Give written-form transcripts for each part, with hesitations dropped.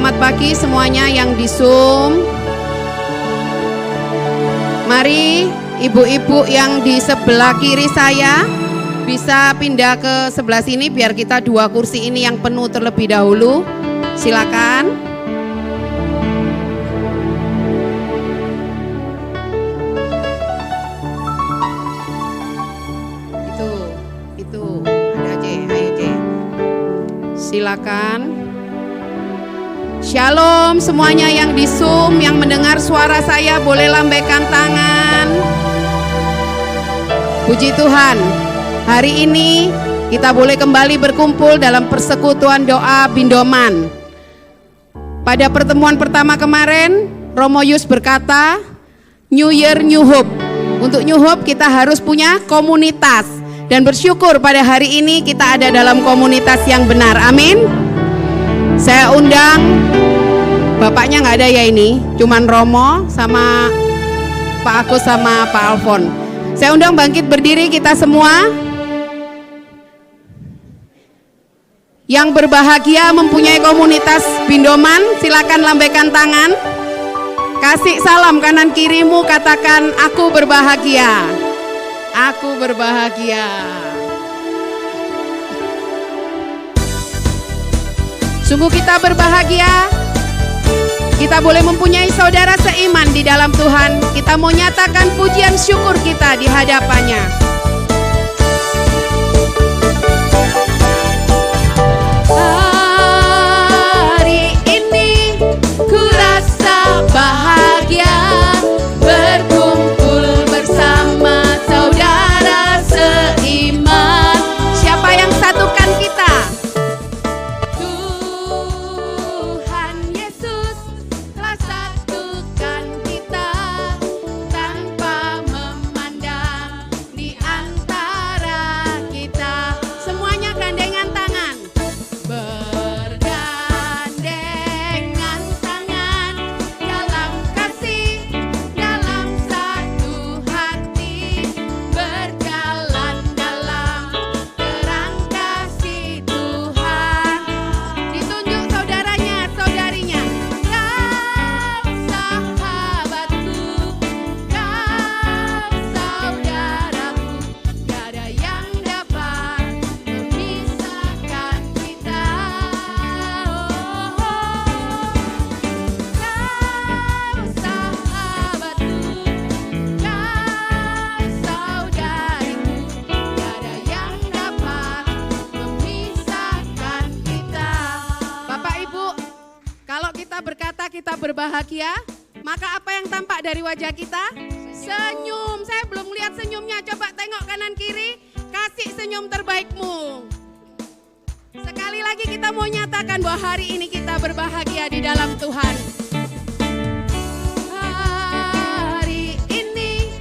Selamat pagi semuanya yang di Zoom. Mari ibu-ibu yang di sebelah kiri saya bisa pindah ke sebelah sini biar kita dua kursi ini yang penuh terlebih dahulu. Silakan. Itu ada C, ayo C. Silakan. Shalom semuanya yang di Zoom, yang mendengar suara saya boleh lambaikan tangan. Puji Tuhan, hari ini kita boleh kembali berkumpul dalam persekutuan doa Bindoman. Pada pertemuan pertama kemarin, Romo Yus berkata, New Year, New Hope. Untuk New Hope kita harus punya komunitas. Dan bersyukur pada hari ini kita ada dalam komunitas yang benar, amin. Saya undang, bapaknya nggak ada ya ini, cuman Romo sama Pak Agus sama Pak Alfon. Saya undang bangkit berdiri kita semua. Yang berbahagia mempunyai komunitas Bindoman, silakan lambaikan tangan. Kasih salam kanan kirimu, katakan aku berbahagia. Aku berbahagia. Sungguh kita berbahagia. Kita boleh mempunyai saudara seiman di dalam Tuhan. Kita mau nyatakan pujian syukur kita di hadapannya. Hari ini ku rasa bahagia berkumpul bersama saudara seiman. Siapa yang satukan kita? Tuhan Yesus telah satukan kita tanpa memandang di antara kita. Semuanya gandengan tangan. Bergandengan tangan dalam kasih, dalam satu hati, berjalan dalam terang kasih Tuhan. Ditunjuk saudaranya, saudarinya. Kau sahabatku, kau saudaraku, tiada yang dapat memisahkan kita. Kau sahabatku, kau saudariku, tiada yang dapat memisahkan kita. Bapak Ibu, kalau kita berkata kita berbahagia, maka apa yang tampak dari wajah kita? Senyum. Saya belum lihat senyumnya. Coba tengok kanan kiri, kasih senyum terbaikmu. Sekali lagi kita mau nyatakan bahwa hari ini kita berbahagia di dalam Tuhan. Hari ini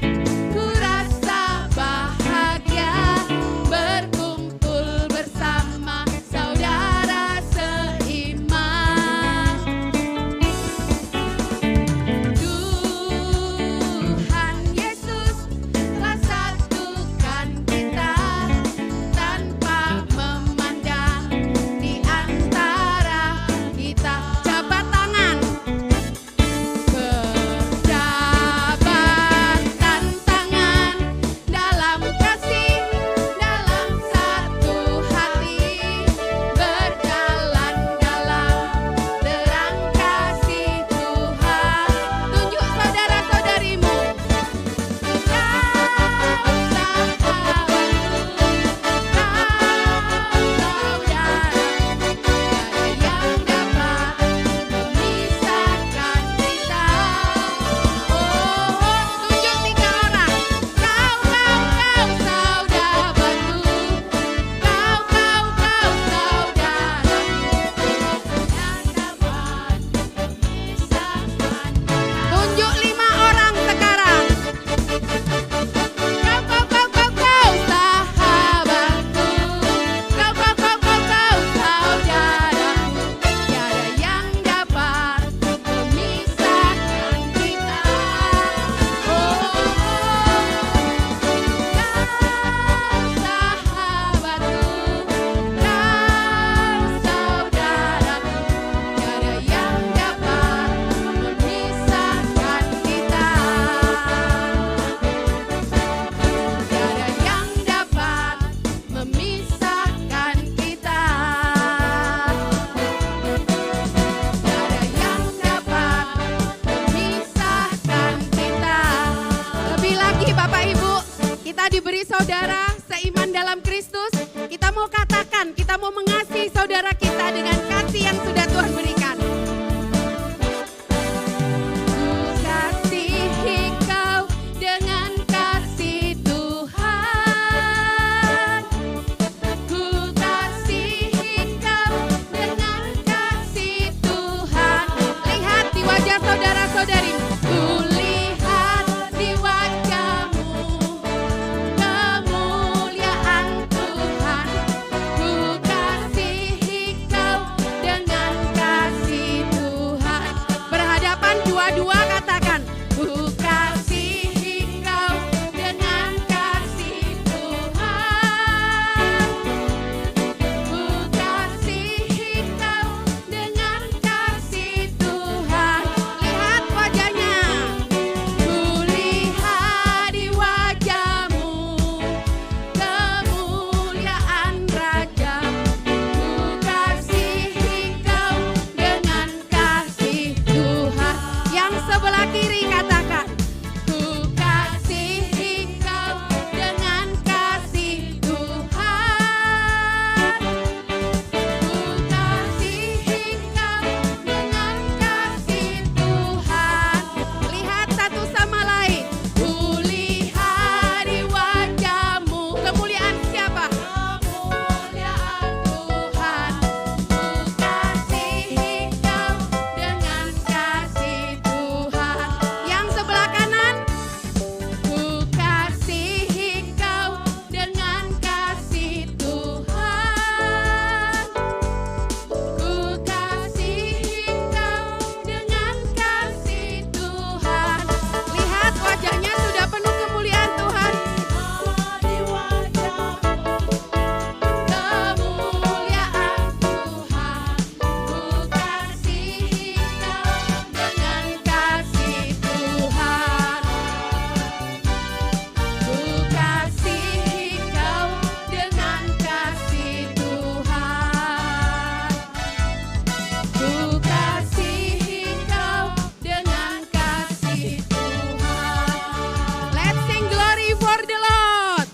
ku rasa bahagia berkumpul bersama saudara seiman. Tuhan Yesus telah satukan kita tanpa memandang di antara kita. Jabat tangan. dalam Kristus, kita mau katakan, kita mau mengasihi saudara kita dengan kasih yang sudah Tuhan berikan. Kasihi kau dengan kasih Tuhan. Ku kasihi kau dengan kasih Tuhan. Lihat di wajah saudara-saudari. Ku lihat di wajahmu kemuliaan Tuhan. Ku kasihi kau dengan kasih Tuhan. Berhadapan dua-dua katakan. Ku kasihi kau dengan kasih Tuhan. Ku kasihi kau dengan kasih Tuhan. Lihat wajahnya. Ku lihat di wajahmu kemuliaan Raja. Ku kasihi kau dengan kasih Tuhan. Yang sebelah kiri katakan. Ku kasihi kau dengan kasih Tuhan. Ku kasihi kau dengan kasih Tuhan. Lihat satu sama lain. Ku lihat di wajahmu kemuliaan siapa? Kemuliaan Tuhan. Ku kasihi kau dengan kasih Tuhan. Yang sebelah kanan. Ku kasihi kau dengan kasih Tuhan. Ku kasihi kau dengan kasih Tuhan. Lihat wajahnya sudah penuh kemuliaan Tuhan. Di wajahmu kemuliaan Tuhan. Ku kasihi kau dengan kasih Tuhan. Ku kasihi kau dengan kasih Tuhan. Ku kasihi kau dengan kasih Tuhan. Let's sing glory for the Lord.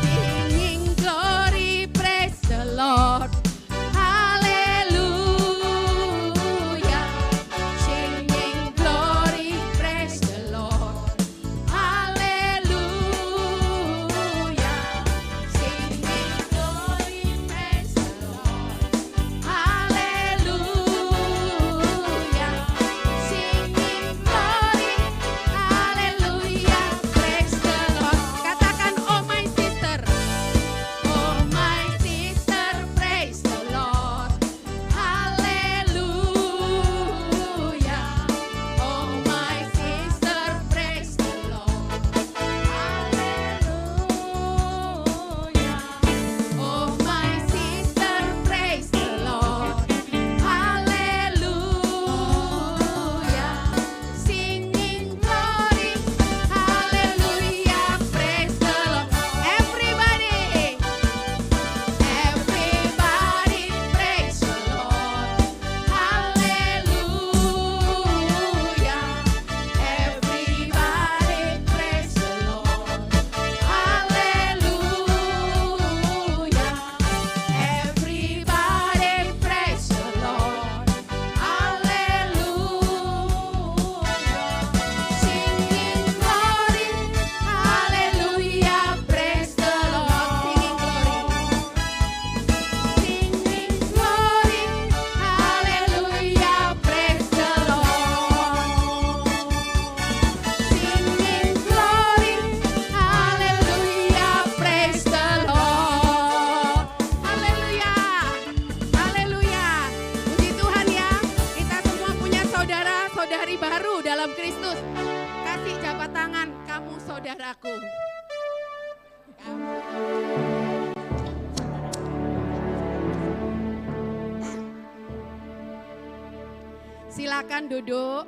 Singing glory, praise the Lord. Hallelujah. Singing glory, praise the Lord. Hallelujah. Singing glory, praise the Lord. Hallelujah. Singing glory. Hallelujah. Praise the Lord. Katakan, oh my sister. Oh my sister, praise the Lord. Hallelujah. Oh my sister, praise the Lord. Hallelujah. Oh my sister, praise the Lord. Hallelujah. Singing glory. Hallelujah. Praise the Lord. Everybody. Everybody praise the Lord. Hallelujah. Everybody praise the Lord. Hallelujah. Everybody praise the Lord. Hallelujah. Singing glory. Hallelujah. Praise the Lord. Singing glory. Hallelujah. Praise the Lord. Singing glory. Hallelujah. Praise the Lord. Haleluya. Haleluya. Puji Tuhan ya. Kita semua punya saudara-saudari baru dalam Kristus. Kasih jabat tangan, kamu saudaraku. Silakan duduk.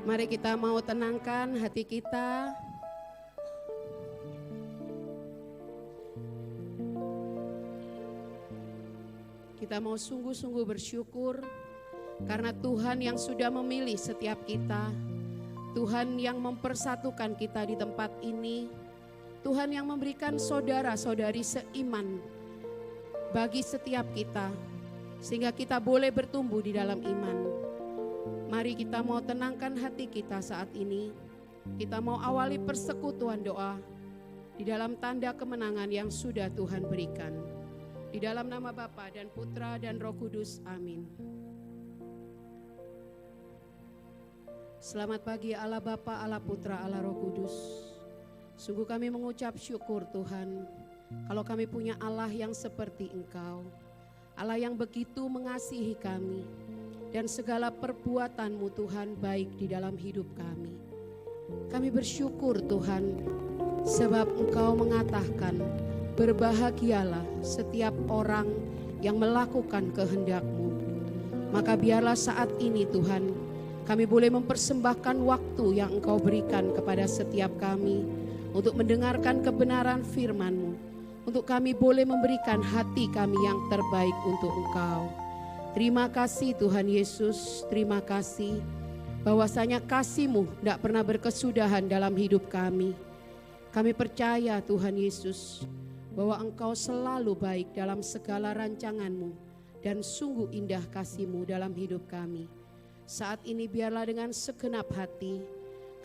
Mari kita mau tenangkan hati kita. Kita mau sungguh-sungguh bersyukur karena Tuhan yang sudah memilih setiap kita. Tuhan yang mempersatukan kita di tempat ini, Tuhan yang memberikan saudara-saudari seiman bagi setiap kita, sehingga kita boleh bertumbuh di dalam iman. Mari kita mau tenangkan hati kita saat ini. Kita mau awali persekutuan doa di dalam tanda kemenangan yang sudah Tuhan berikan. Di dalam nama Bapa dan Putra dan Roh Kudus, amin. Selamat pagi Allah Bapa, Allah Putra, Allah Roh Kudus. Sungguh kami mengucap syukur Tuhan, kalau kami punya Allah yang seperti Engkau. Allah yang begitu mengasihi kami, dan segala perbuatan-Mu Tuhan baik di dalam hidup kami. Kami bersyukur Tuhan, sebab Engkau mengatakan, berbahagialah setiap orang yang melakukan kehendak-Mu. Maka biarlah saat ini Tuhan, kami boleh mempersembahkan waktu yang Engkau berikan kepada setiap kami untuk mendengarkan kebenaran firman-Mu, untuk kami boleh memberikan hati kami yang terbaik untuk Engkau. Terima kasih Tuhan Yesus, terima kasih bahwasanya kasih-Mu tidak pernah berkesudahan dalam hidup kami. Kami percaya Tuhan Yesus, bahwa Engkau selalu baik dalam segala rancangan-Mu, dan sungguh indah kasih-Mu dalam hidup kami. Saat ini biarlah dengan segenap hati,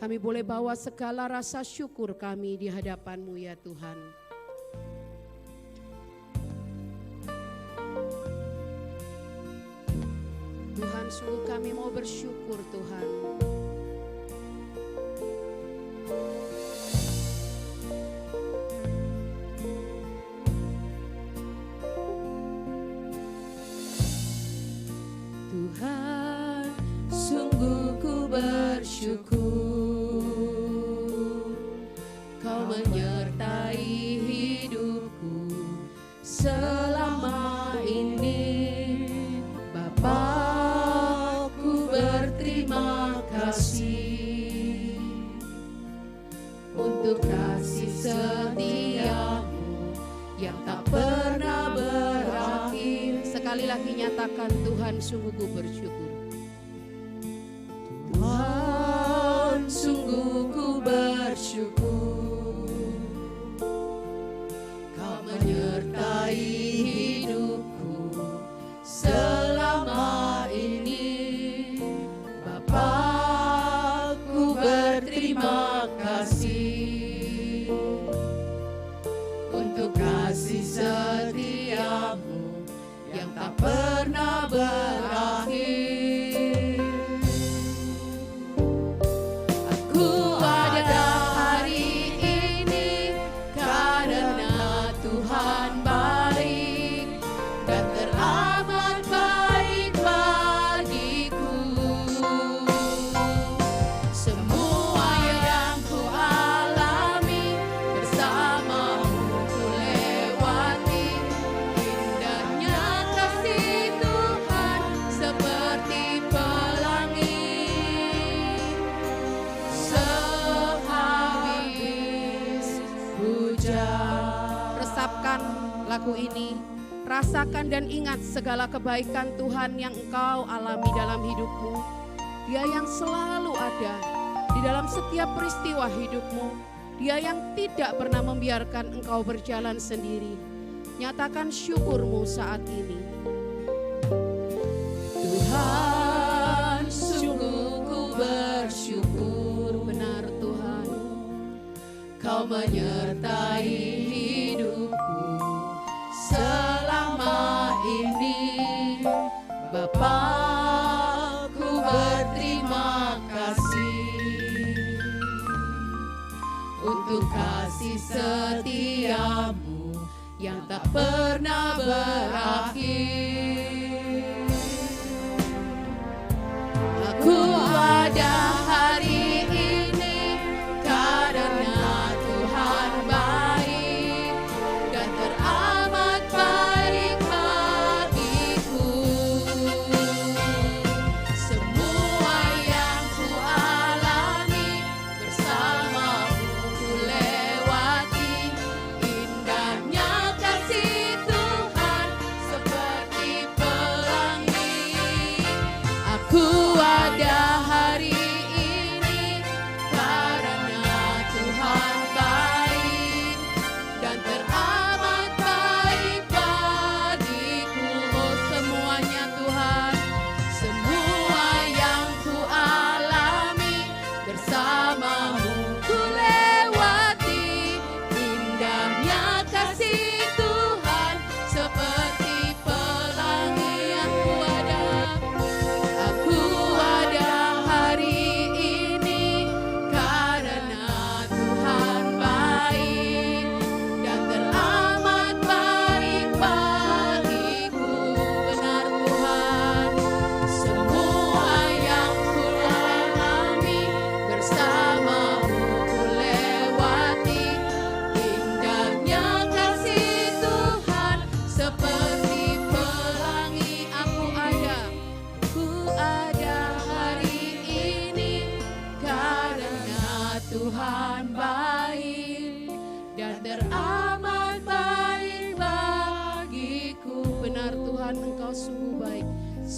kami boleh bawa segala rasa syukur kami di hadapan-Mu ya Tuhan. Tuhan, sungguh kami mau bersyukur Tuhan. Tuhan, sungguh ku bersyukur, Kau menyertai hidupku selama ini. Bapa, ku berterima kasih untuk kasih setia-Mu yang tak pernah berakhir. Sekali lagi nyatakan, Tuhan sungguh ku bersyukur. Tuhan, sungguh ku bersyukur, Kau menyertai hidupku selama ini. Bapa, ku berterima kasih untuk kasih setia-Mu yang tak pernah berakhir. Aku ada hari ini karena Tuhan baik dan teramat baik bagiku. Semua yang ku alami bersama-Mu ku lewati. Indahnya kasih Tuhan seperti pelangi. Sehabis hujan. Resapkan lagu ini, rasakan dan ingat segala kebaikan Tuhan yang engkau alami dalam hidupmu. Dia yang selalu ada di dalam setiap peristiwa hidupmu. Dia yang tidak pernah membiarkan engkau berjalan sendiri. Nyatakan syukurmu saat ini. Tuhan, sungguh ku bersyukur, Benar Tuhan, Kau menyertai hidupku selama ini. Bapa, ku berterima kasih untuk kasih setia-Mu yang tak pernah berakhir. Aku ada hari ini karena Tuhan baik dan teramat baik bagiku. Semua yang ku alami bersama-Mu ku lewati. Indahnya kasih Tuhan seperti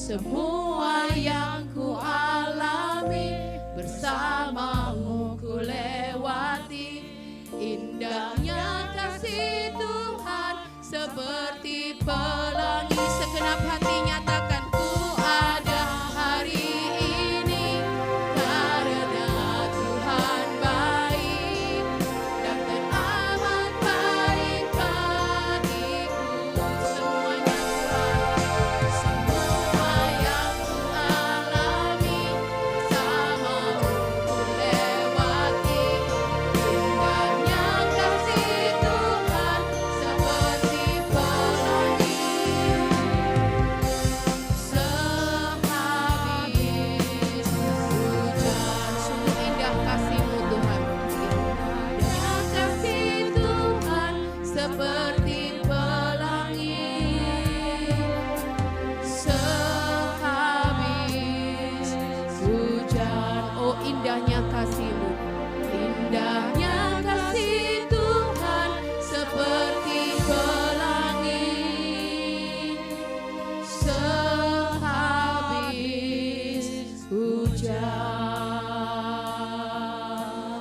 Semua yang ku alami bersamamu ku lewati. Indahnya kasih Tuhan seperti pelangi. Segenap hati nyatakan, ku ada hari ini karena Tuhan baik dan teramat baik bagiku. Semuanya Tuhan, semua yang ku alami bersamamu ku lewati. Indahnya kasih Tuhan seperti pelangi. Sehabis hujan, sungguh indah kasih-Mu Tuhan. Indahnya kasih Tuhan seperti pelangi. Sehabis hujan, oh indahnya kasih-Mu. Indahnya kasih Tuhan seperti pelangi. Sehabis hujan,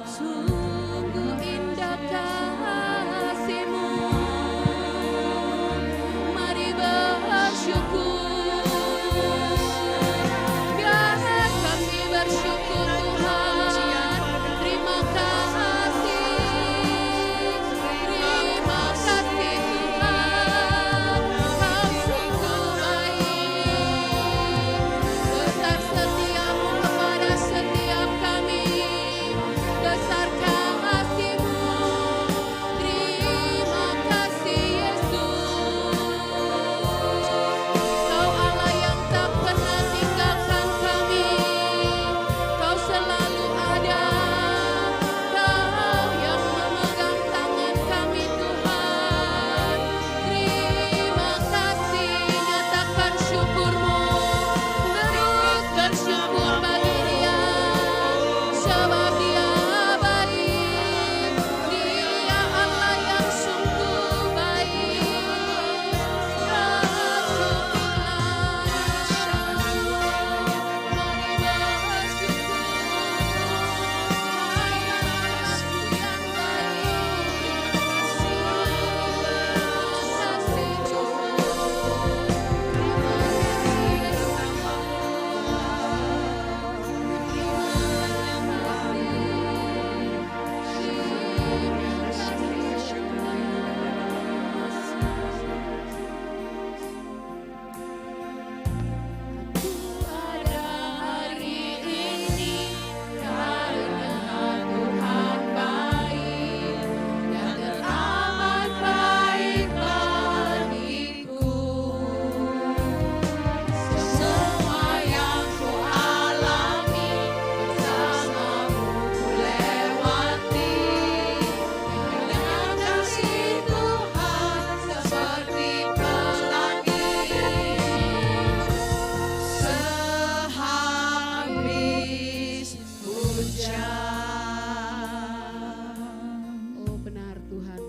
sungguh indah kasih-Mu. Mari bersyukur, biar kami bersyukur Tuhan. Terima kasih, terima kasih Tuhan. Kau sungguh baik, besar setia-Mu kepada setiap kami. Besar kasih-Mu, terima kasih Yesus. Kau Allah yang tak pernah tinggalkan kami. Kau selalu ada. Kau yang memegang tangan kami Tuhan. Terima kasih, nyatakan syukur-Mu. Berikan syukur bagi Dia, sebab Dia baik. Dia Allah yang sungguh baik. Ada hari ini karena Tuhan baik dan teramat baik bagiku. Semua yang ku alami bersamamu ku lewati. Indahnya kasih Tuhan seperti pelangi. Sehabis hujan. Oh benar Tuhan,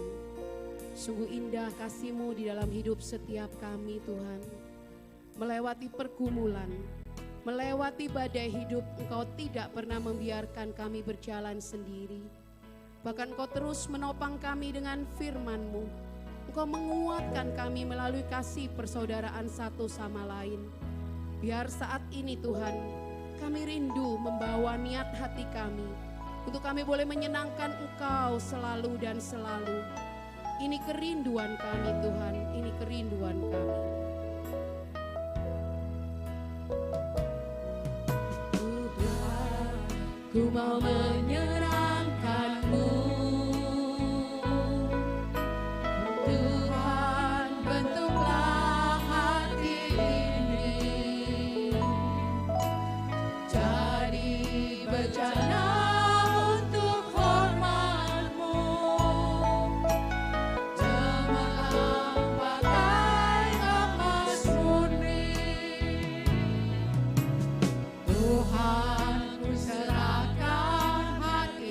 sungguh indah kasih-Mu di dalam hidup setiap kami Tuhan. Melewati pergumulan, melewati badai hidup, Engkau tidak pernah membiarkan kami berjalan sendiri. Bahkan Engkau terus menopang kami dengan firman-Mu. Engkau menguatkan kami melalui kasih persaudaraan satu sama lain. Biar saat ini Tuhan, kami rindu membawa niat hati kami untuk kami boleh menyenangkan Engkau selalu dan selalu. Ini kerinduan kami Tuhan, ini kerinduan kami. Tuhan, ku mau menyenangkan-Mu. Tuhan, bentuklah hati ini jadi bejana untuk hormat-Mu. Cemerlang bagai emas murni. Tuhan, ku serahkan hati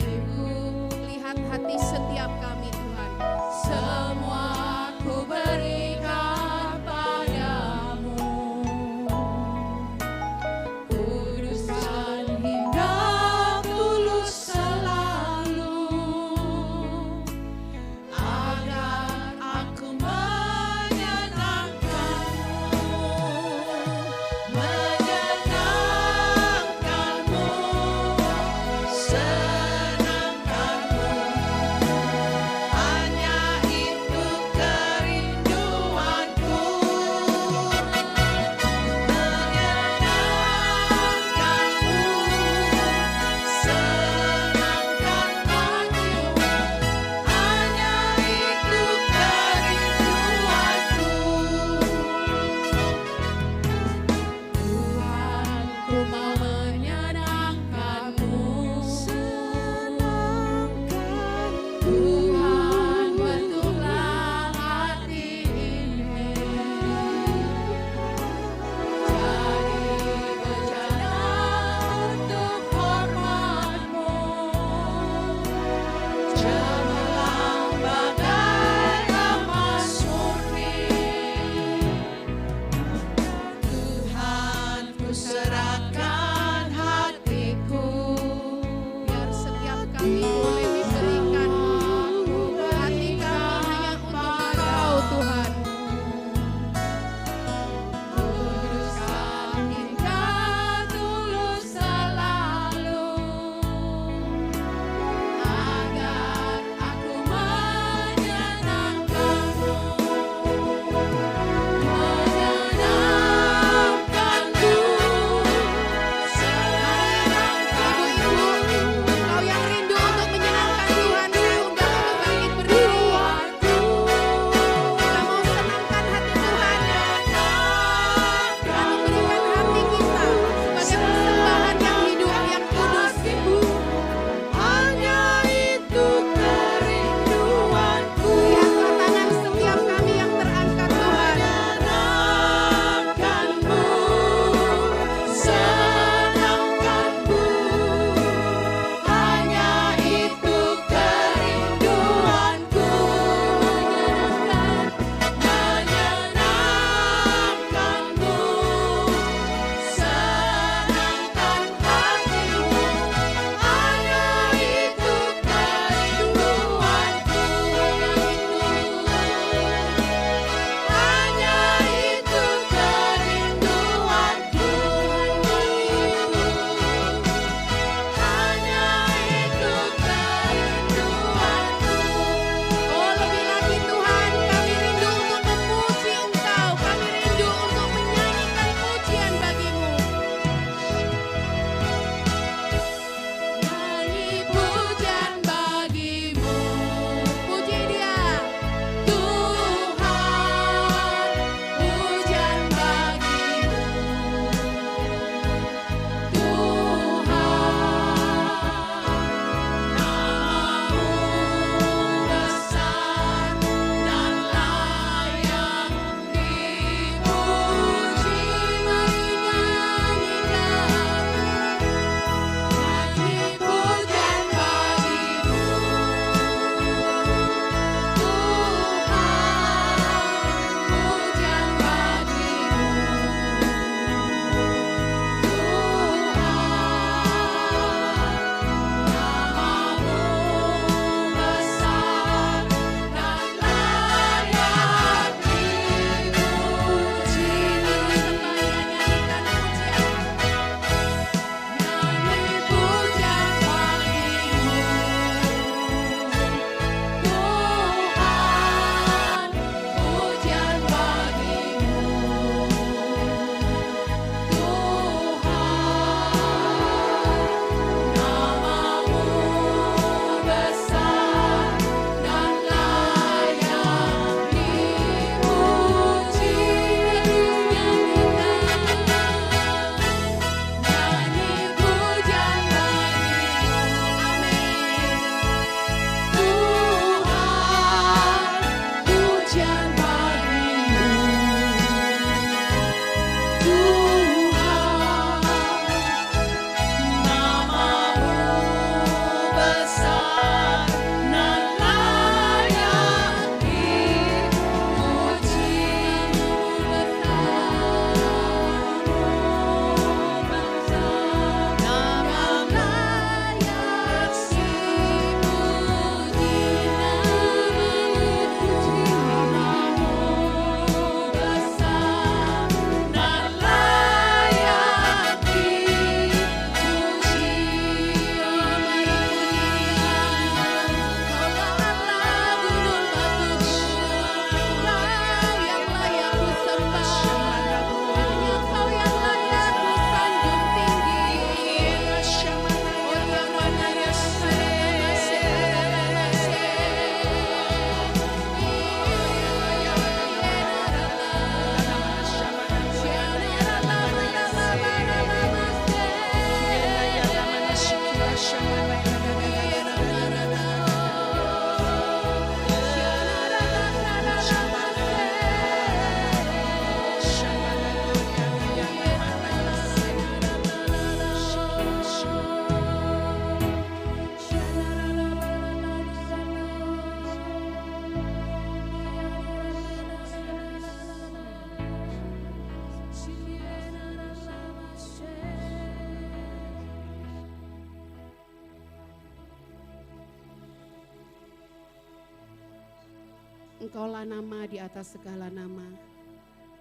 Engkaulah nama di atas segala nama.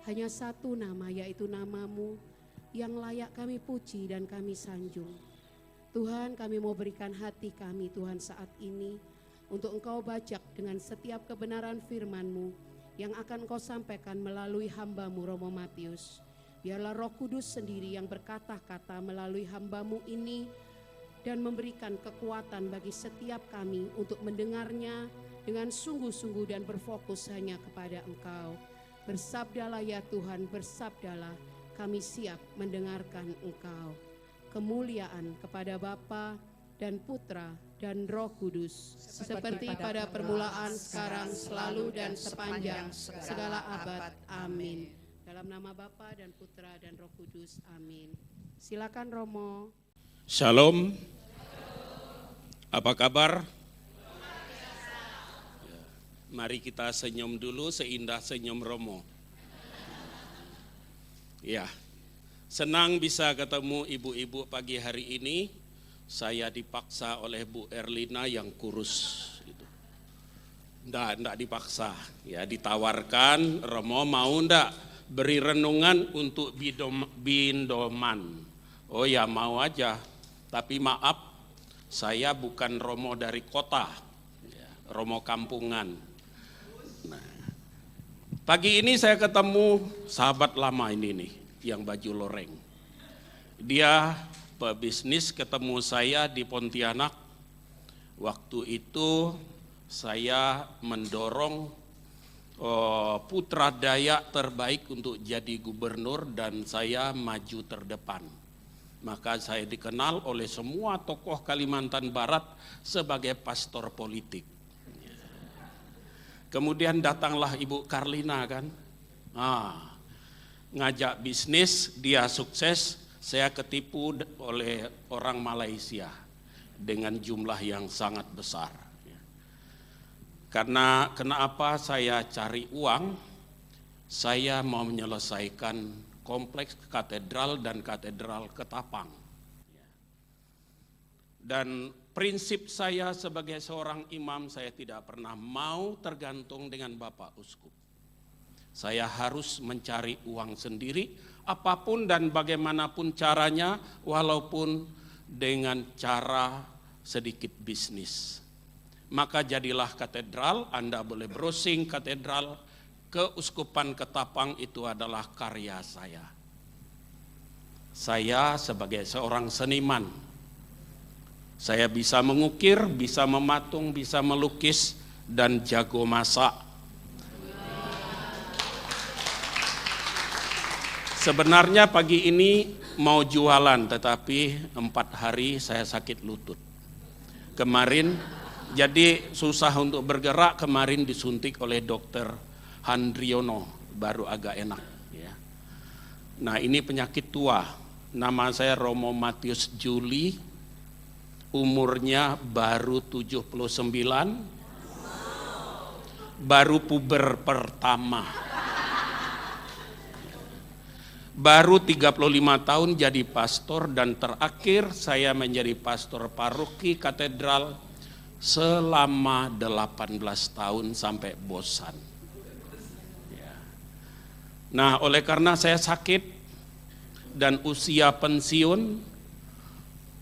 Hanya satu nama, yaitu namamu yang layak kami puji dan kami sanjung. Tuhan, kami mau berikan hati kami Tuhan saat ini untuk Engkau bajak dengan setiap kebenaran firman-Mu yang akan Engkau sampaikan melalui hamba-Mu Romo Matius. Biarlah Roh Kudus sendiri yang berkata-kata melalui hamba-Mu ini dan memberikan kekuatan bagi setiap kami untuk mendengarnya dengan sungguh-sungguh dan berfokus hanya kepada Engkau. Bersabdalah ya Tuhan, bersabdalah, kami siap mendengarkan Engkau. Kemuliaan kepada Bapa dan Putra dan Roh Kudus, seperti pada permulaan, sekarang, selalu dan sepanjang segala abad. Amin. Dalam nama Bapa dan Putra dan Roh Kudus. Amin. Silakan Romo. Shalom. Apa kabar? Mari kita senyum dulu seindah senyum Romo. Ya, senang bisa ketemu ibu-ibu pagi hari ini. Saya dipaksa oleh Bu Erlina yang kurus. Nggak dipaksa, ya ditawarkan. Romo mau ndak beri renungan untuk Bindoman? Oh ya mau aja, tapi maaf saya bukan Romo dari kota, Romo kampungan. Nah, pagi ini saya ketemu sahabat lama ini nih, yang baju loreng. Dia pebisnis, ketemu saya di Pontianak. Waktu itu saya mendorong putra Dayak terbaik untuk jadi gubernur dan saya maju terdepan. Maka saya dikenal oleh semua tokoh Kalimantan Barat sebagai pastor politik. Kemudian datanglah Ibu Karlina kan, ngajak bisnis, dia sukses, saya ketipu oleh orang Malaysia dengan jumlah yang sangat besar. Karena kenapa saya cari uang, saya mau menyelesaikan kompleks katedral dan katedral Ketapang. Dan prinsip saya sebagai seorang imam, saya tidak pernah mau tergantung dengan Bapak Uskup. Saya harus mencari uang sendiri, apapun dan bagaimanapun caranya, walaupun dengan cara sedikit bisnis. Maka jadilah katedral, Anda boleh browsing katedral, Keuskupan Ketapang itu adalah karya saya. Saya sebagai seorang seniman, saya bisa mengukir, bisa mematung, bisa melukis, dan jago masak. Sebenarnya pagi ini mau jualan, tetapi 4 hari saya sakit lutut. Kemarin, jadi susah untuk bergerak, kemarin disuntik oleh dokter Handriono, baru agak enak. Ya. Nah ini penyakit tua, nama saya Romo Matius Juli, umurnya baru 79, baru puber pertama. Baru 35 tahun jadi pastor dan terakhir saya menjadi pastor paroki katedral selama 18 tahun sampai bosan. Ya. Nah, oleh karena saya sakit dan usia pensiun,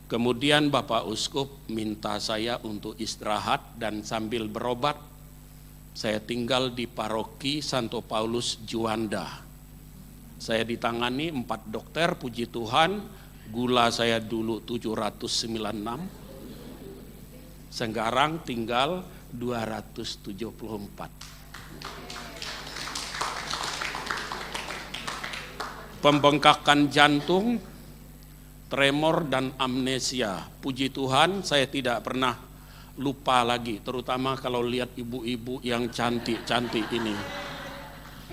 kemudian Bapak Uskup minta saya untuk istirahat dan sambil berobat, saya tinggal di paroki Santo Paulus Juanda. Saya ditangani 4 dokter, puji Tuhan, gula saya dulu 796, sekarang tinggal 274. Pembengkakan jantung tremor dan amnesia. Puji Tuhan saya tidak pernah lupa lagi, terutama kalau lihat ibu-ibu yang cantik-cantik ini.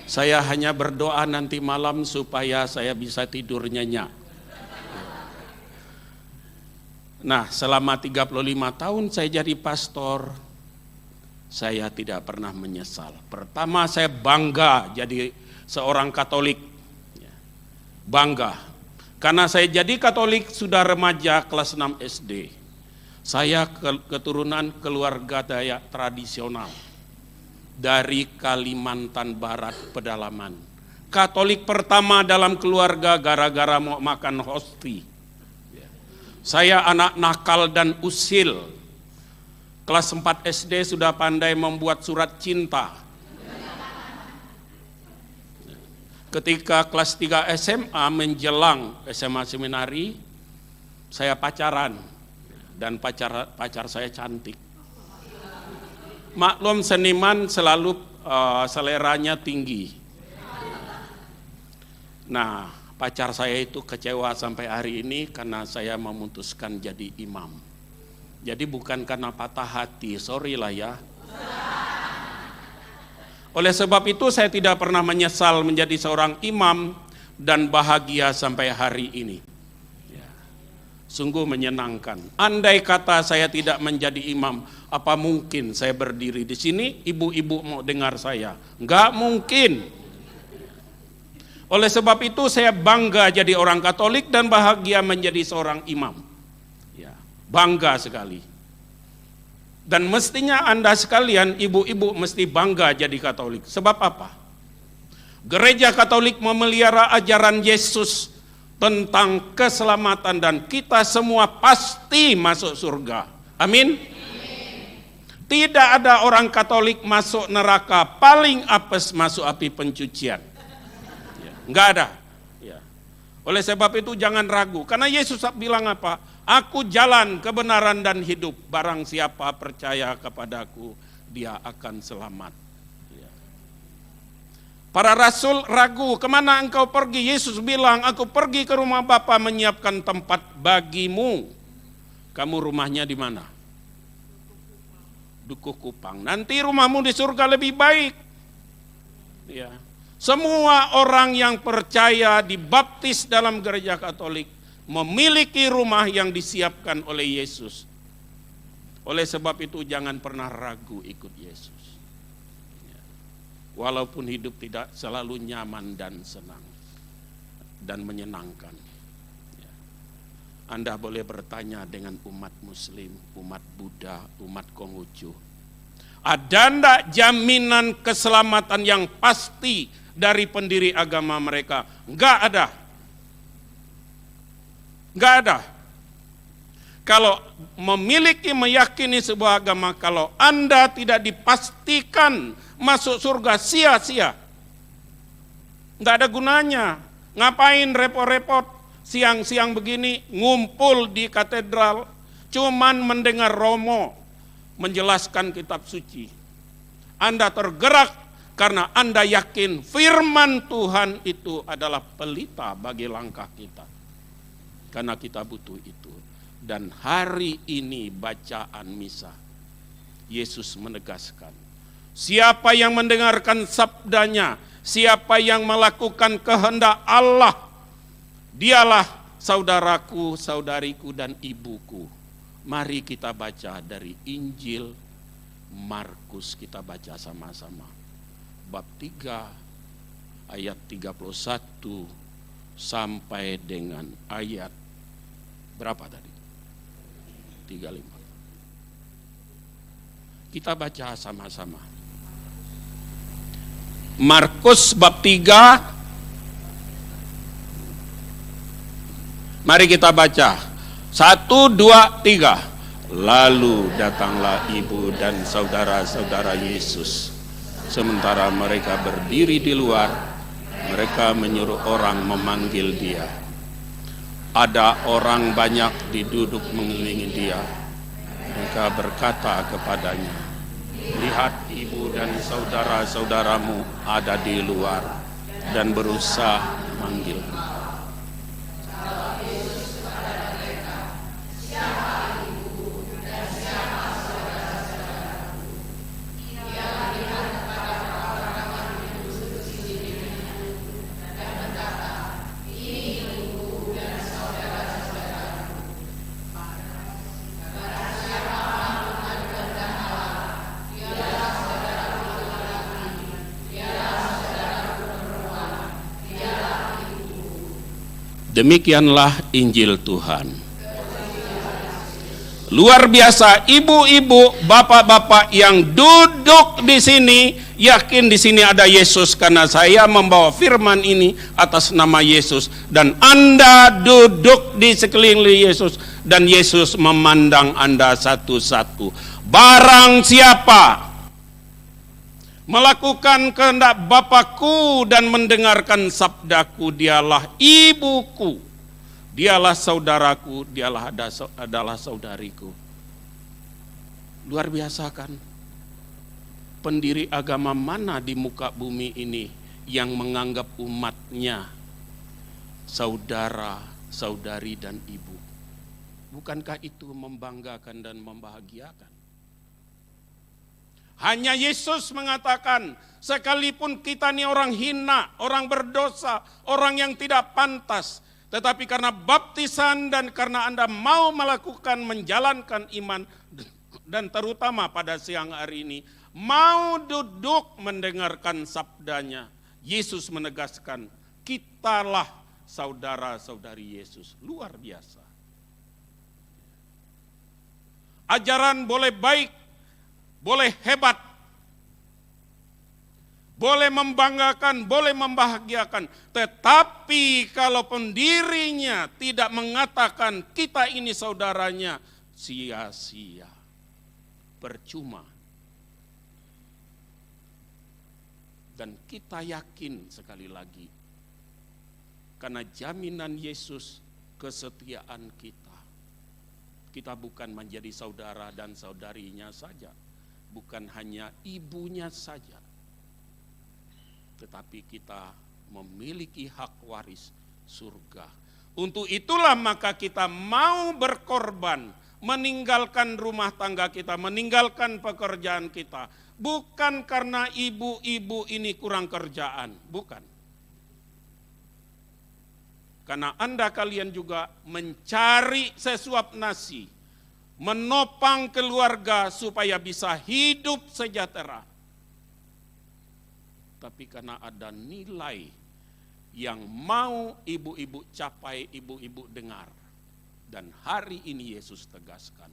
Saya hanya berdoa nanti malam supaya saya bisa tidur nyenyak. Nah, selama 35 tahun saya jadi pastor, saya tidak pernah menyesal. Pertama, saya bangga jadi seorang Katolik. Bangga. Karena saya jadi Katolik sudah remaja kelas 6 SD. Saya keturunan keluarga Dayak tradisional dari Kalimantan Barat pedalaman. Katolik pertama dalam keluarga gara-gara mau makan hosti. Saya anak nakal dan usil. Kelas 4 SD sudah pandai membuat surat cinta. Ketika kelas 3 SMA menjelang SMA seminari, saya pacaran dan pacar saya cantik. Maklum seniman selalu seleranya tinggi. Nah, pacar saya itu kecewa sampai hari ini karena saya memutuskan jadi imam. Jadi bukan karena patah hati, sorry lah ya. Oleh sebab itu saya tidak pernah menyesal menjadi seorang imam dan bahagia sampai hari ini. Ya. Sungguh menyenangkan. Andai kata saya tidak menjadi imam, apa mungkin saya berdiri di sini, ibu-ibu mau dengar saya? Enggak mungkin. Oleh sebab itu saya bangga jadi orang Katolik dan bahagia menjadi seorang imam. Ya, bangga sekali. Dan mestinya Anda sekalian, ibu-ibu mesti bangga jadi Katolik. Sebab apa? Gereja Katolik memelihara ajaran Yesus tentang keselamatan dan kita semua pasti masuk surga. Amin. Tidak ada orang Katolik masuk neraka, paling apes masuk api pencucian. Enggak ada. Ya. Oleh sebab itu jangan ragu. Karena Yesus bilang apa? Aku jalan kebenaran dan hidup. Barang siapa percaya kepadaku, dia akan selamat. Ya. Para rasul ragu, kemana engkau pergi? Yesus bilang, aku pergi ke rumah Bapa menyiapkan tempat bagimu. Kamu rumahnya di mana? Dukuh Kupang. Nanti rumahmu di surga lebih baik. Ya. Semua orang yang percaya dibaptis dalam gereja Katolik memiliki rumah yang disiapkan oleh Yesus. Oleh sebab itu jangan pernah ragu ikut Yesus. Walaupun hidup tidak selalu nyaman dan senang dan menyenangkan. Anda boleh bertanya dengan umat Muslim, umat Buddha, umat Konghucu. Ada enggak jaminan keselamatan yang pasti dari pendiri agama mereka? Enggak ada. Enggak ada. Kalau memiliki, meyakini sebuah agama, kalau Anda tidak dipastikan masuk surga, sia-sia. Enggak ada gunanya. Ngapain repot-repot siang-siang begini ngumpul di katedral, cuman mendengar Romo menjelaskan kitab suci. Anda tergerak karena Anda yakin firman Tuhan itu adalah pelita bagi langkah kita. Karena kita butuh itu. Dan hari ini bacaan misa, Yesus menegaskan, siapa yang mendengarkan sabdanya, siapa yang melakukan kehendak Allah, dialah saudaraku, saudariku, dan ibuku. Mari kita baca dari Injil Markus, kita baca sama-sama. Bab 3 ayat 31 sampai dengan ayat berapa tadi? 35. Kita baca sama-sama. Markus bab 3. Mari kita baca. 1, 2, 3. Lalu datanglah ibu dan saudara-saudara Yesus. Sementara mereka berdiri di luar, mereka menyuruh orang memanggil dia. Ada orang banyak duduk mengelilingi dia. Mereka berkata kepadanya, lihat ibu dan saudara-saudaramu ada di luar dan berusaha memanggilmu. Demikianlah Injil Tuhan. Luar biasa, ibu-ibu, bapak-bapak yang duduk di sini, yakin di sini ada Yesus karena saya membawa firman ini atas nama Yesus, dan Anda duduk di sekeliling Yesus dan Yesus memandang Anda satu-satu. Barang siapa melakukan kehendak Bapakku dan mendengarkan sabdaku, dialah ibuku, dialah saudaraku, dialah adalah saudariku. Luar biasa kan? Pendiri agama mana di muka bumi ini yang menganggap umatnya saudara, saudari, dan ibu? Bukankah itu membanggakan dan membahagiakan? Hanya Yesus mengatakan, sekalipun kita ini orang hina, orang berdosa, orang yang tidak pantas, tetapi karena baptisan dan karena Anda mau melakukan, menjalankan iman, dan terutama pada siang hari ini, mau duduk mendengarkan sabdanya, Yesus menegaskan, kitalah saudara-saudari Yesus. Luar biasa. Ajaran boleh baik, boleh hebat, boleh membanggakan, boleh membahagiakan, tetapi kalau pendirinya tidak mengatakan kita ini saudaranya, sia-sia, percuma. Dan kita yakin sekali lagi, karena jaminan Yesus kesetiaan kita. Kita bukan menjadi saudara dan saudarinya saja, bukan hanya ibunya saja, tetapi kita memiliki hak waris surga. Untuk itulah maka kita mau berkorban, meninggalkan rumah tangga kita, meninggalkan pekerjaan kita, bukan karena ibu-ibu ini kurang kerjaan, bukan. Karena Anda kalian juga mencari sesuap nasi, menopang keluarga supaya bisa hidup sejahtera. Tapi karena ada nilai yang mau ibu-ibu capai, ibu-ibu dengar. Dan hari ini Yesus tegaskan,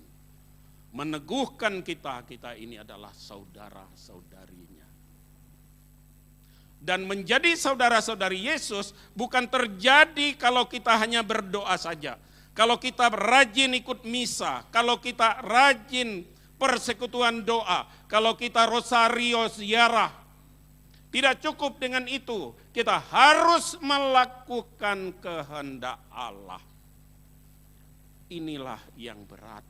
meneguhkan kita ini adalah saudara-saudarinya. Dan menjadi saudara-saudari Yesus bukan terjadi kalau kita hanya berdoa saja. Kalau kita rajin ikut misa, kalau kita rajin persekutuan doa, kalau kita rosario ziarah. Tidak cukup dengan itu, kita harus melakukan kehendak Allah. Inilah yang berat.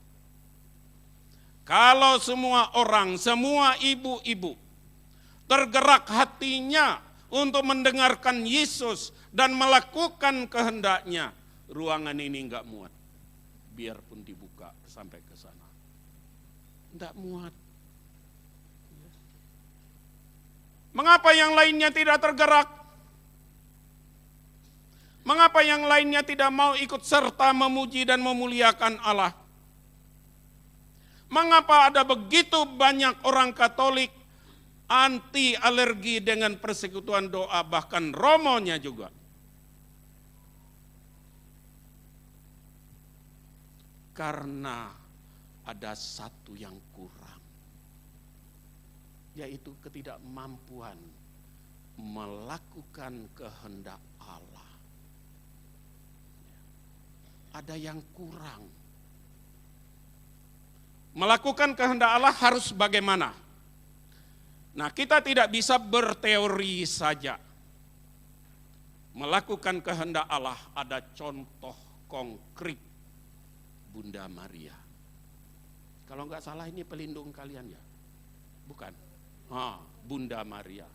Kalau semua orang, semua ibu-ibu tergerak hatinya untuk mendengarkan Yesus dan melakukan kehendaknya, ruangan ini enggak muat. Biarpun dibuka sampai ke sana, enggak muat. Mengapa yang lainnya tidak tergerak? Mengapa yang lainnya tidak mau ikut serta memuji dan memuliakan Allah? Mengapa ada begitu banyak orang Katolik anti alergi dengan persekutuan doa, bahkan romonya juga? Karena ada satu yang kurang, yaitu ketidakmampuan melakukan kehendak Allah. Ada yang kurang. Melakukan kehendak Allah harus bagaimana? Nah, kita tidak bisa berteori saja. Melakukan kehendak Allah ada contoh konkret, Bunda Maria. Kalau enggak salah ini pelindung kalian ya? Bukan? Bunda Maria.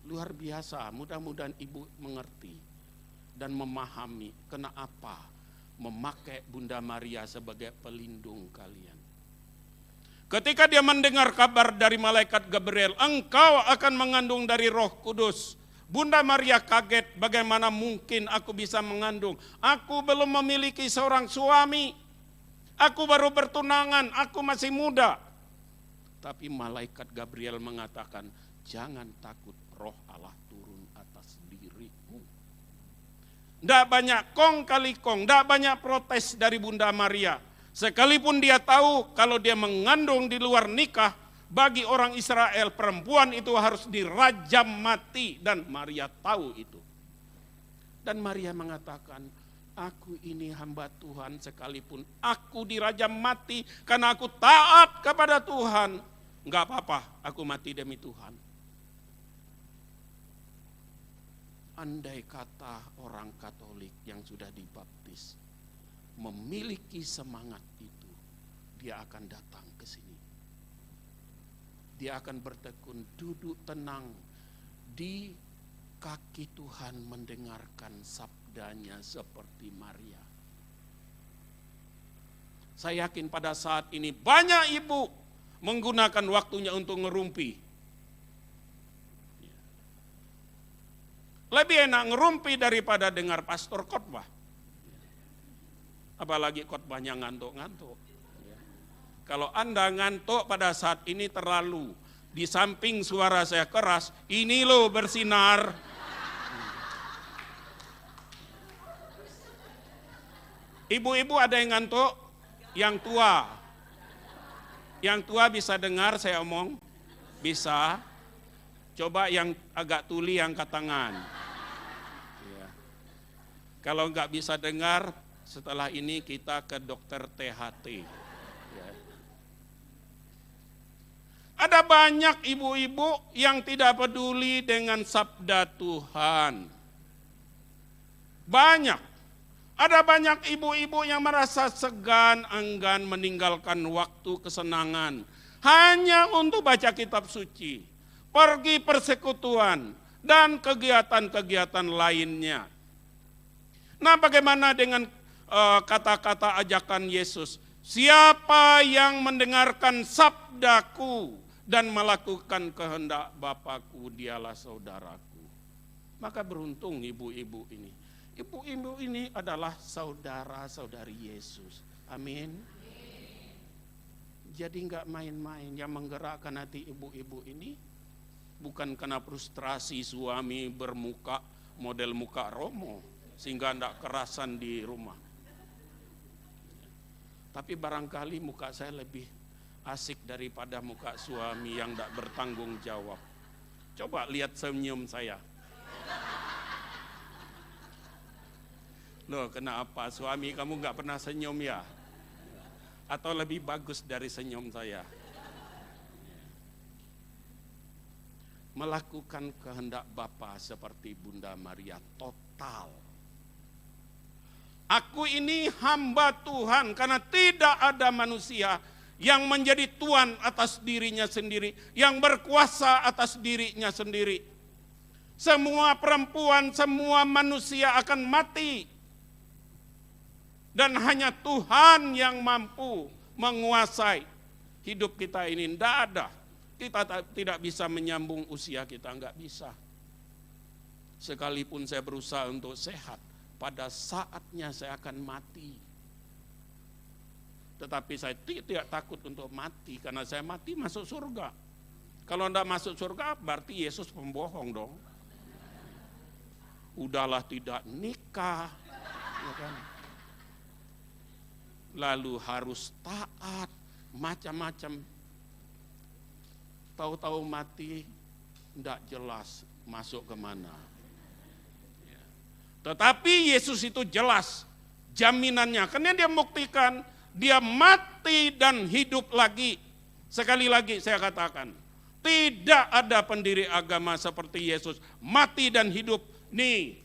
Luar biasa, mudah-mudahan ibu mengerti dan memahami kenapa memakai Bunda Maria sebagai pelindung kalian. Ketika dia mendengar kabar dari malaikat Gabriel, engkau akan mengandung dari Roh Kudus. Bunda Maria kaget, bagaimana mungkin aku bisa mengandung? Aku belum memiliki seorang suami. Aku baru bertunangan, aku masih muda. Tapi malaikat Gabriel mengatakan, jangan takut, Roh Allah turun atas dirimu. Tidak banyak kong kali kong, tidak banyak protes dari Bunda Maria. Sekalipun dia tahu kalau dia mengandung di luar nikah, bagi orang Israel perempuan itu harus dirajam mati, dan Maria tahu itu. Dan Maria mengatakan, aku ini hamba Tuhan, sekalipun aku dirajam mati karena aku taat kepada Tuhan, enggak apa-apa, aku mati demi Tuhan. Andai kata orang Katolik yang sudah dibaptis memiliki semangat itu, dia akan datang ke sini. Dia akan bertekun, duduk tenang di kaki Tuhan, mendengarkan sabdanya seperti Maria. Saya yakin pada saat ini banyak ibu menggunakan waktunya untuk ngerumpi. Lebih enak ngerumpi daripada dengar pastor khotbah. Apalagi khotbahnya ngantuk-ngantuk. Kalau Anda ngantuk pada saat ini terlalu, di samping suara saya keras, ini loh bersinar. Ibu-ibu ada yang ngantuk? Yang tua. Yang tua bisa dengar saya omong? Bisa. Coba yang agak tuli angkat tangan. Ya. Kalau nggak bisa dengar, setelah ini kita ke dokter THT. Ya. Ada banyak ibu-ibu yang tidak peduli dengan sabda Tuhan. Banyak. Ada banyak ibu-ibu yang merasa segan, enggan meninggalkan waktu kesenangan hanya untuk baca kitab suci, pergi persekutuan, dan kegiatan-kegiatan lainnya. Nah, bagaimana dengan kata-kata ajakan Yesus? Siapa yang mendengarkan sabdaku dan melakukan kehendak Bapakku, dialah saudaraku. Maka beruntung ibu-ibu ini. Ibu-ibu ini adalah saudara-saudari Yesus. Amin. Jadi enggak main-main. Yang menggerakkan hati ibu-ibu ini bukan karena frustrasi suami bermuka model muka Romo sehingga enggak kerasan di rumah. Tapi barangkali muka saya lebih asik daripada muka suami yang enggak bertanggung jawab. Coba lihat senyum saya. Loh, kenapa suami kamu enggak pernah senyum ya? Atau lebih bagus dari senyum saya? Melakukan kehendak Bapa seperti Bunda Maria total. Aku ini hamba Tuhan, karena tidak ada manusia yang menjadi tuan atas dirinya sendiri, yang berkuasa atas dirinya sendiri. Semua perempuan, semua manusia akan mati. Dan hanya Tuhan yang mampu menguasai hidup kita ini. Tidak ada. Kita tidak bisa menyambung usia kita, enggak bisa. Sekalipun saya berusaha untuk sehat, pada saatnya saya akan mati. Tetapi saya tidak takut untuk mati, karena saya mati masuk surga. Kalau enggak masuk surga, berarti Yesus pembohong dong. Udahlah tidak nikah, ya kan? Lalu harus taat, macam-macam. Tahu-tahu mati, tidak jelas masuk kemana. Tetapi Yesus itu jelas jaminannya, karena dia membuktikan dia mati dan hidup lagi. Sekali lagi saya katakan, tidak ada pendiri agama seperti Yesus, mati dan hidup. Nih,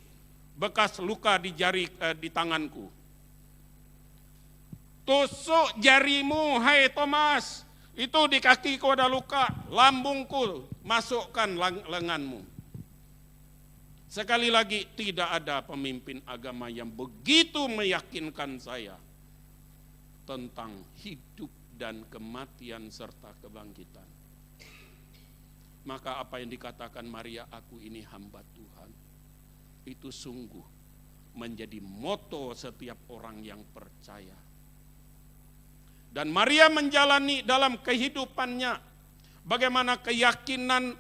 bekas luka di jari di tanganku. Tusuk jarimu, hai Thomas. Itu di kakiku ada luka, lambungku masukkan lenganmu. Sekali lagi, tidak ada pemimpin agama yang begitu meyakinkan saya tentang hidup dan kematian serta kebangkitan. Maka apa yang dikatakan Maria, aku ini hamba Tuhan, itu sungguh menjadi moto setiap orang yang percaya. Dan Maria menjalani dalam kehidupannya bagaimana keyakinan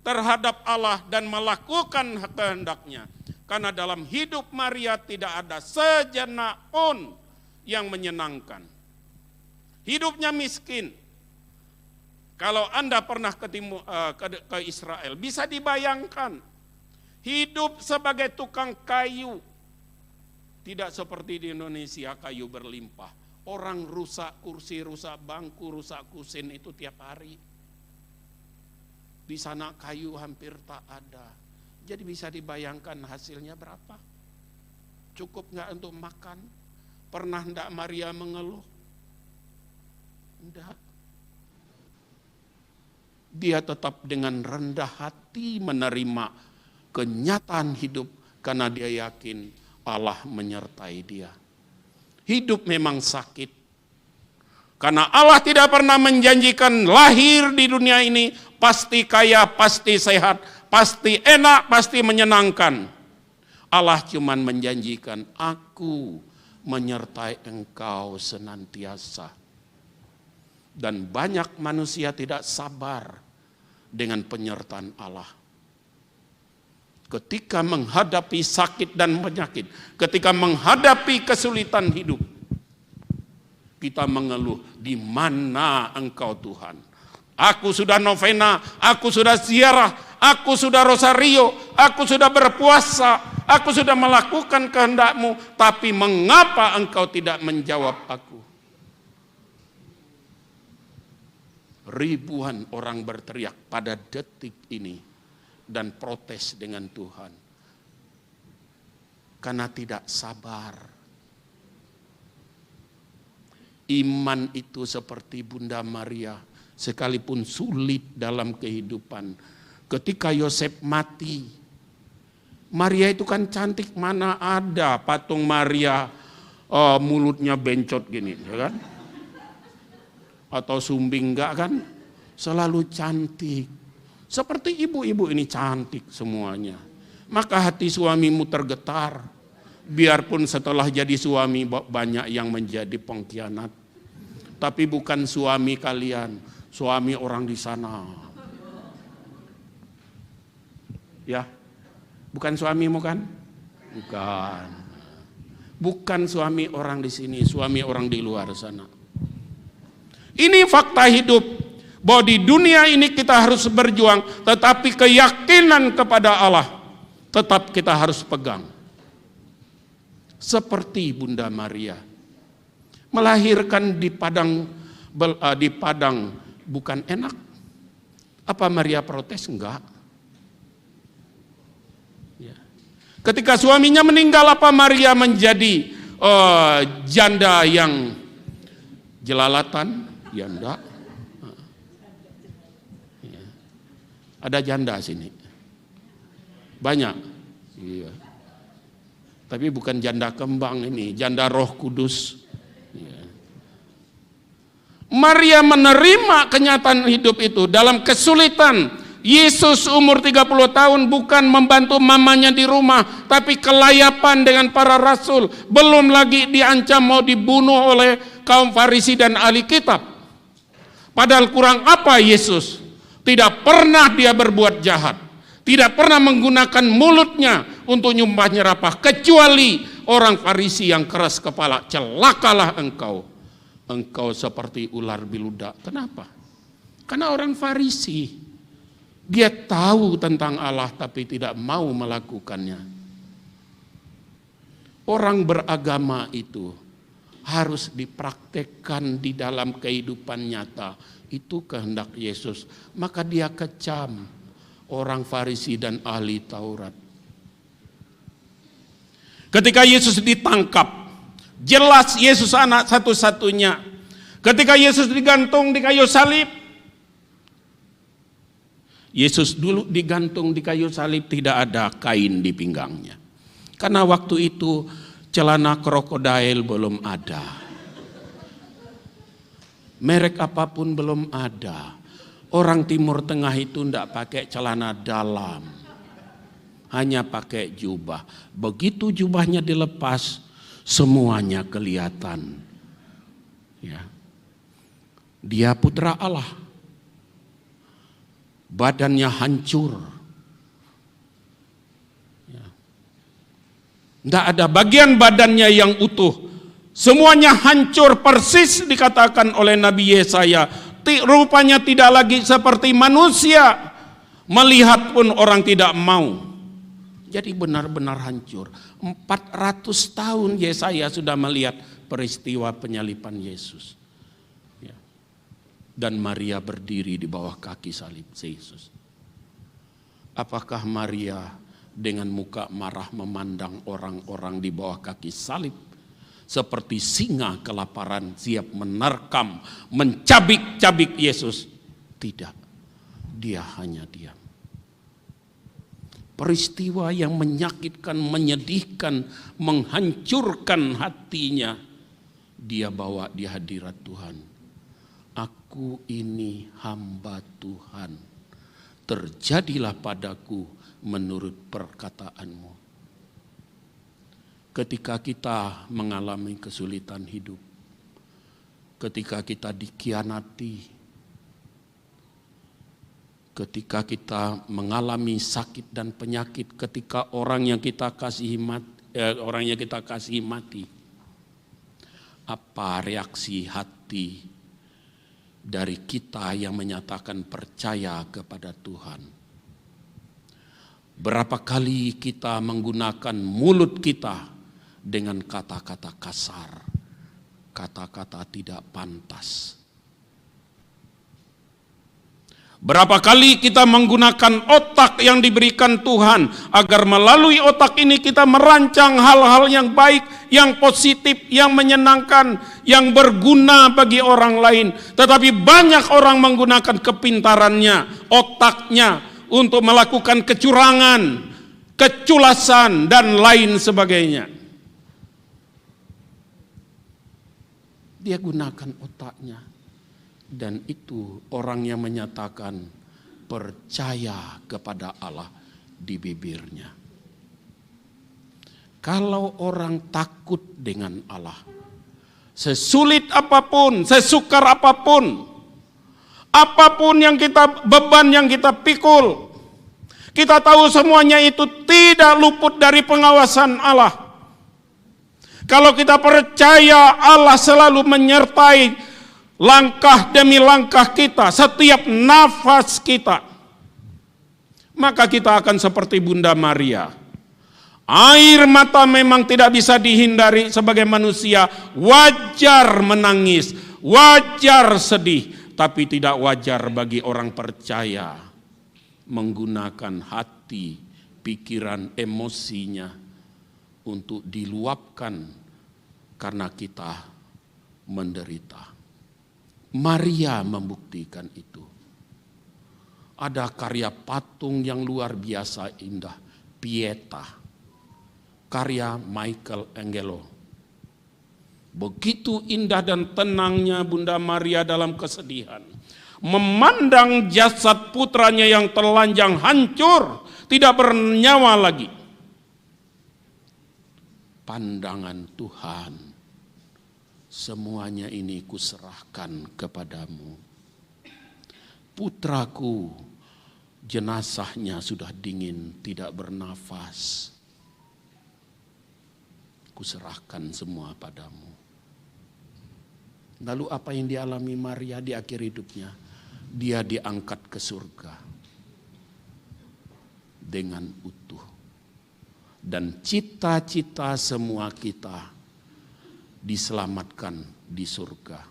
terhadap Allah dan melakukan kehendaknya. Karena dalam hidup Maria tidak ada sejenak pun yang menyenangkan. Hidupnya miskin. Kalau Anda pernah ke Israel, bisa dibayangkan. Hidup sebagai tukang kayu. Tidak seperti di Indonesia kayu berlimpah. Orang rusak kursi, rusak bangku, rusak kusin itu tiap hari. Di sana kayu hampir tak ada. Jadi bisa dibayangkan hasilnya berapa? Cukup nggak untuk makan? Pernah enggak Maria mengeluh? Enggak. Dia tetap dengan rendah hati menerima kenyataan hidup karena dia yakin Allah menyertai dia. Hidup memang sakit. Karena Allah tidak pernah menjanjikan lahir di dunia ini pasti kaya, pasti sehat, pasti enak, pasti menyenangkan. Allah cuman menjanjikan, aku menyertai engkau senantiasa. Dan banyak manusia tidak sabar dengan penyertaan Allah. Ketika menghadapi sakit dan penyakit, ketika menghadapi kesulitan hidup, kita mengeluh, di mana engkau Tuhan? Aku sudah novena, aku sudah ziarah, aku sudah rosario, aku sudah berpuasa, aku sudah melakukan kehendak-Mu, tapi mengapa engkau tidak menjawab aku? Ribuan orang berteriak pada detik ini dan protes dengan Tuhan karena tidak sabar. Iman itu seperti Bunda Maria, sekalipun sulit dalam kehidupan. Ketika Yosef mati, Maria itu kan cantik, mana ada patung Maria mulutnya bencot gini, ya kan? Atau sumbing enggak kan? Selalu cantik. Seperti ibu-ibu ini cantik semuanya. Maka hati suamimu tergetar. Biarpun setelah jadi suami banyak yang menjadi pengkhianat. Tapi bukan suami kalian, suami orang di sana. Ya, bukan suamimu kan? Bukan. Bukan suami orang di sini, suami orang di luar sana. Ini fakta hidup. Bahwa di dunia ini kita harus berjuang, tetapi keyakinan kepada Allah tetap kita harus pegang. Seperti Bunda Maria melahirkan di padang bukan enak. Apa Maria protes? Enggak. Ya. Ketika suaminya meninggal, apa Maria menjadi janda yang jelalatan? Ya enggak. Ada janda sini. Banyak. Iya. Tapi bukan janda kembang ini, janda Roh Kudus. Iya. Maria menerima kenyataan hidup itu dalam kesulitan. Yesus umur 30 tahun bukan membantu mamanya di rumah, tapi kelayapan dengan para rasul. Belum lagi diancam mau dibunuh oleh kaum Farisi dan ahli kitab. Padahal kurang apa Yesus? Tidak pernah dia berbuat jahat. Tidak pernah menggunakan mulutnya untuk nyumpah nyerapah. Kecuali orang Farisi yang keras kepala. Celakalah engkau. Engkau seperti ular biludak. Kenapa? Karena orang Farisi. Dia tahu tentang Allah tapi tidak mau melakukannya. Orang beragama itu harus dipraktekkan di dalam kehidupan nyata. Itu kehendak Yesus. Maka dia kecam orang Farisi dan ahli Taurat. Ketika Yesus ditangkap, jelas Yesus anak satu-satunya. Ketika Yesus digantung di kayu salib, Yesus dulu digantung di kayu salib tidak ada kain di pinggangnya. Karena waktu itu celana krokodil belum ada. Merek apapun belum ada. Orang Timur Tengah itu tidak pakai celana dalam. Hanya pakai jubah. Begitu jubahnya dilepas, semuanya kelihatan. Ya. Dia putra Allah. Badannya hancur. Ya. Tidak ada bagian badannya yang utuh. Semuanya hancur persis dikatakan oleh Nabi Yesaya. Rupanya tidak lagi seperti manusia. Melihat pun orang tidak mau. Jadi benar-benar hancur. 400 tahun Yesaya sudah melihat peristiwa penyaliban Yesus. Ya. Dan Maria berdiri di bawah kaki salib Yesus. Apakah Maria dengan muka marah memandang orang-orang di bawah kaki salib? Seperti singa kelaparan siap menerkam, mencabik-cabik Yesus? Tidak, dia hanya diam. Peristiwa yang menyakitkan, menyedihkan, menghancurkan hatinya, dia bawa di hadirat Tuhan. Aku ini hamba Tuhan, terjadilah padaku menurut perkataanmu. Ketika kita mengalami kesulitan hidup, ketika kita dikhianati, ketika kita mengalami sakit dan penyakit, ketika orang yang kita kasihi mati, apa reaksi hati dari kita yang menyatakan percaya kepada Tuhan? Berapa kali kita menggunakan mulut kita dengan kata-kata kasar, kata-kata tidak pantas? Berapa kali kita menggunakan otak yang diberikan Tuhan agar melalui otak ini kita merancang hal-hal yang baik, yang positif, yang menyenangkan, yang berguna bagi orang lain. Tetapi banyak orang menggunakan kepintarannya, otaknya untuk melakukan kecurangan, keculasan, dan lain sebagainya. Dia gunakan otaknya. Dan itu orang yang menyatakan percaya kepada Allah di bibirnya. Kalau orang takut dengan Allah, sesulit apapun, sesukar apapun, apapun yang kita beban yang kita pikul, kita tahu semuanya itu tidak luput dari pengawasan Allah. Kalau kita percaya Allah selalu menyertai langkah demi langkah kita, setiap nafas kita, maka kita akan seperti Bunda Maria. Air mata memang tidak bisa dihindari sebagai manusia, wajar menangis, wajar sedih, tapi tidak wajar bagi orang percaya menggunakan hati, pikiran, emosinya untuk diluapkan karena kita menderita. Maria membuktikan itu. Ada karya patung yang luar biasa indah, Pieta, karya Michelangelo. Begitu indah dan tenangnya Bunda Maria dalam kesedihan, memandang jasad putranya yang telanjang hancur, tidak bernyawa lagi. Pandangan Tuhan, semuanya ini kuserahkan kepadamu. Putraku, jenazahnya sudah dingin, tidak bernafas. Kuserahkan semua padamu. Lalu apa yang dialami Maria di akhir hidupnya? Dia diangkat ke surga dengan utuh. Dan cita-cita semua kita diselamatkan di surga.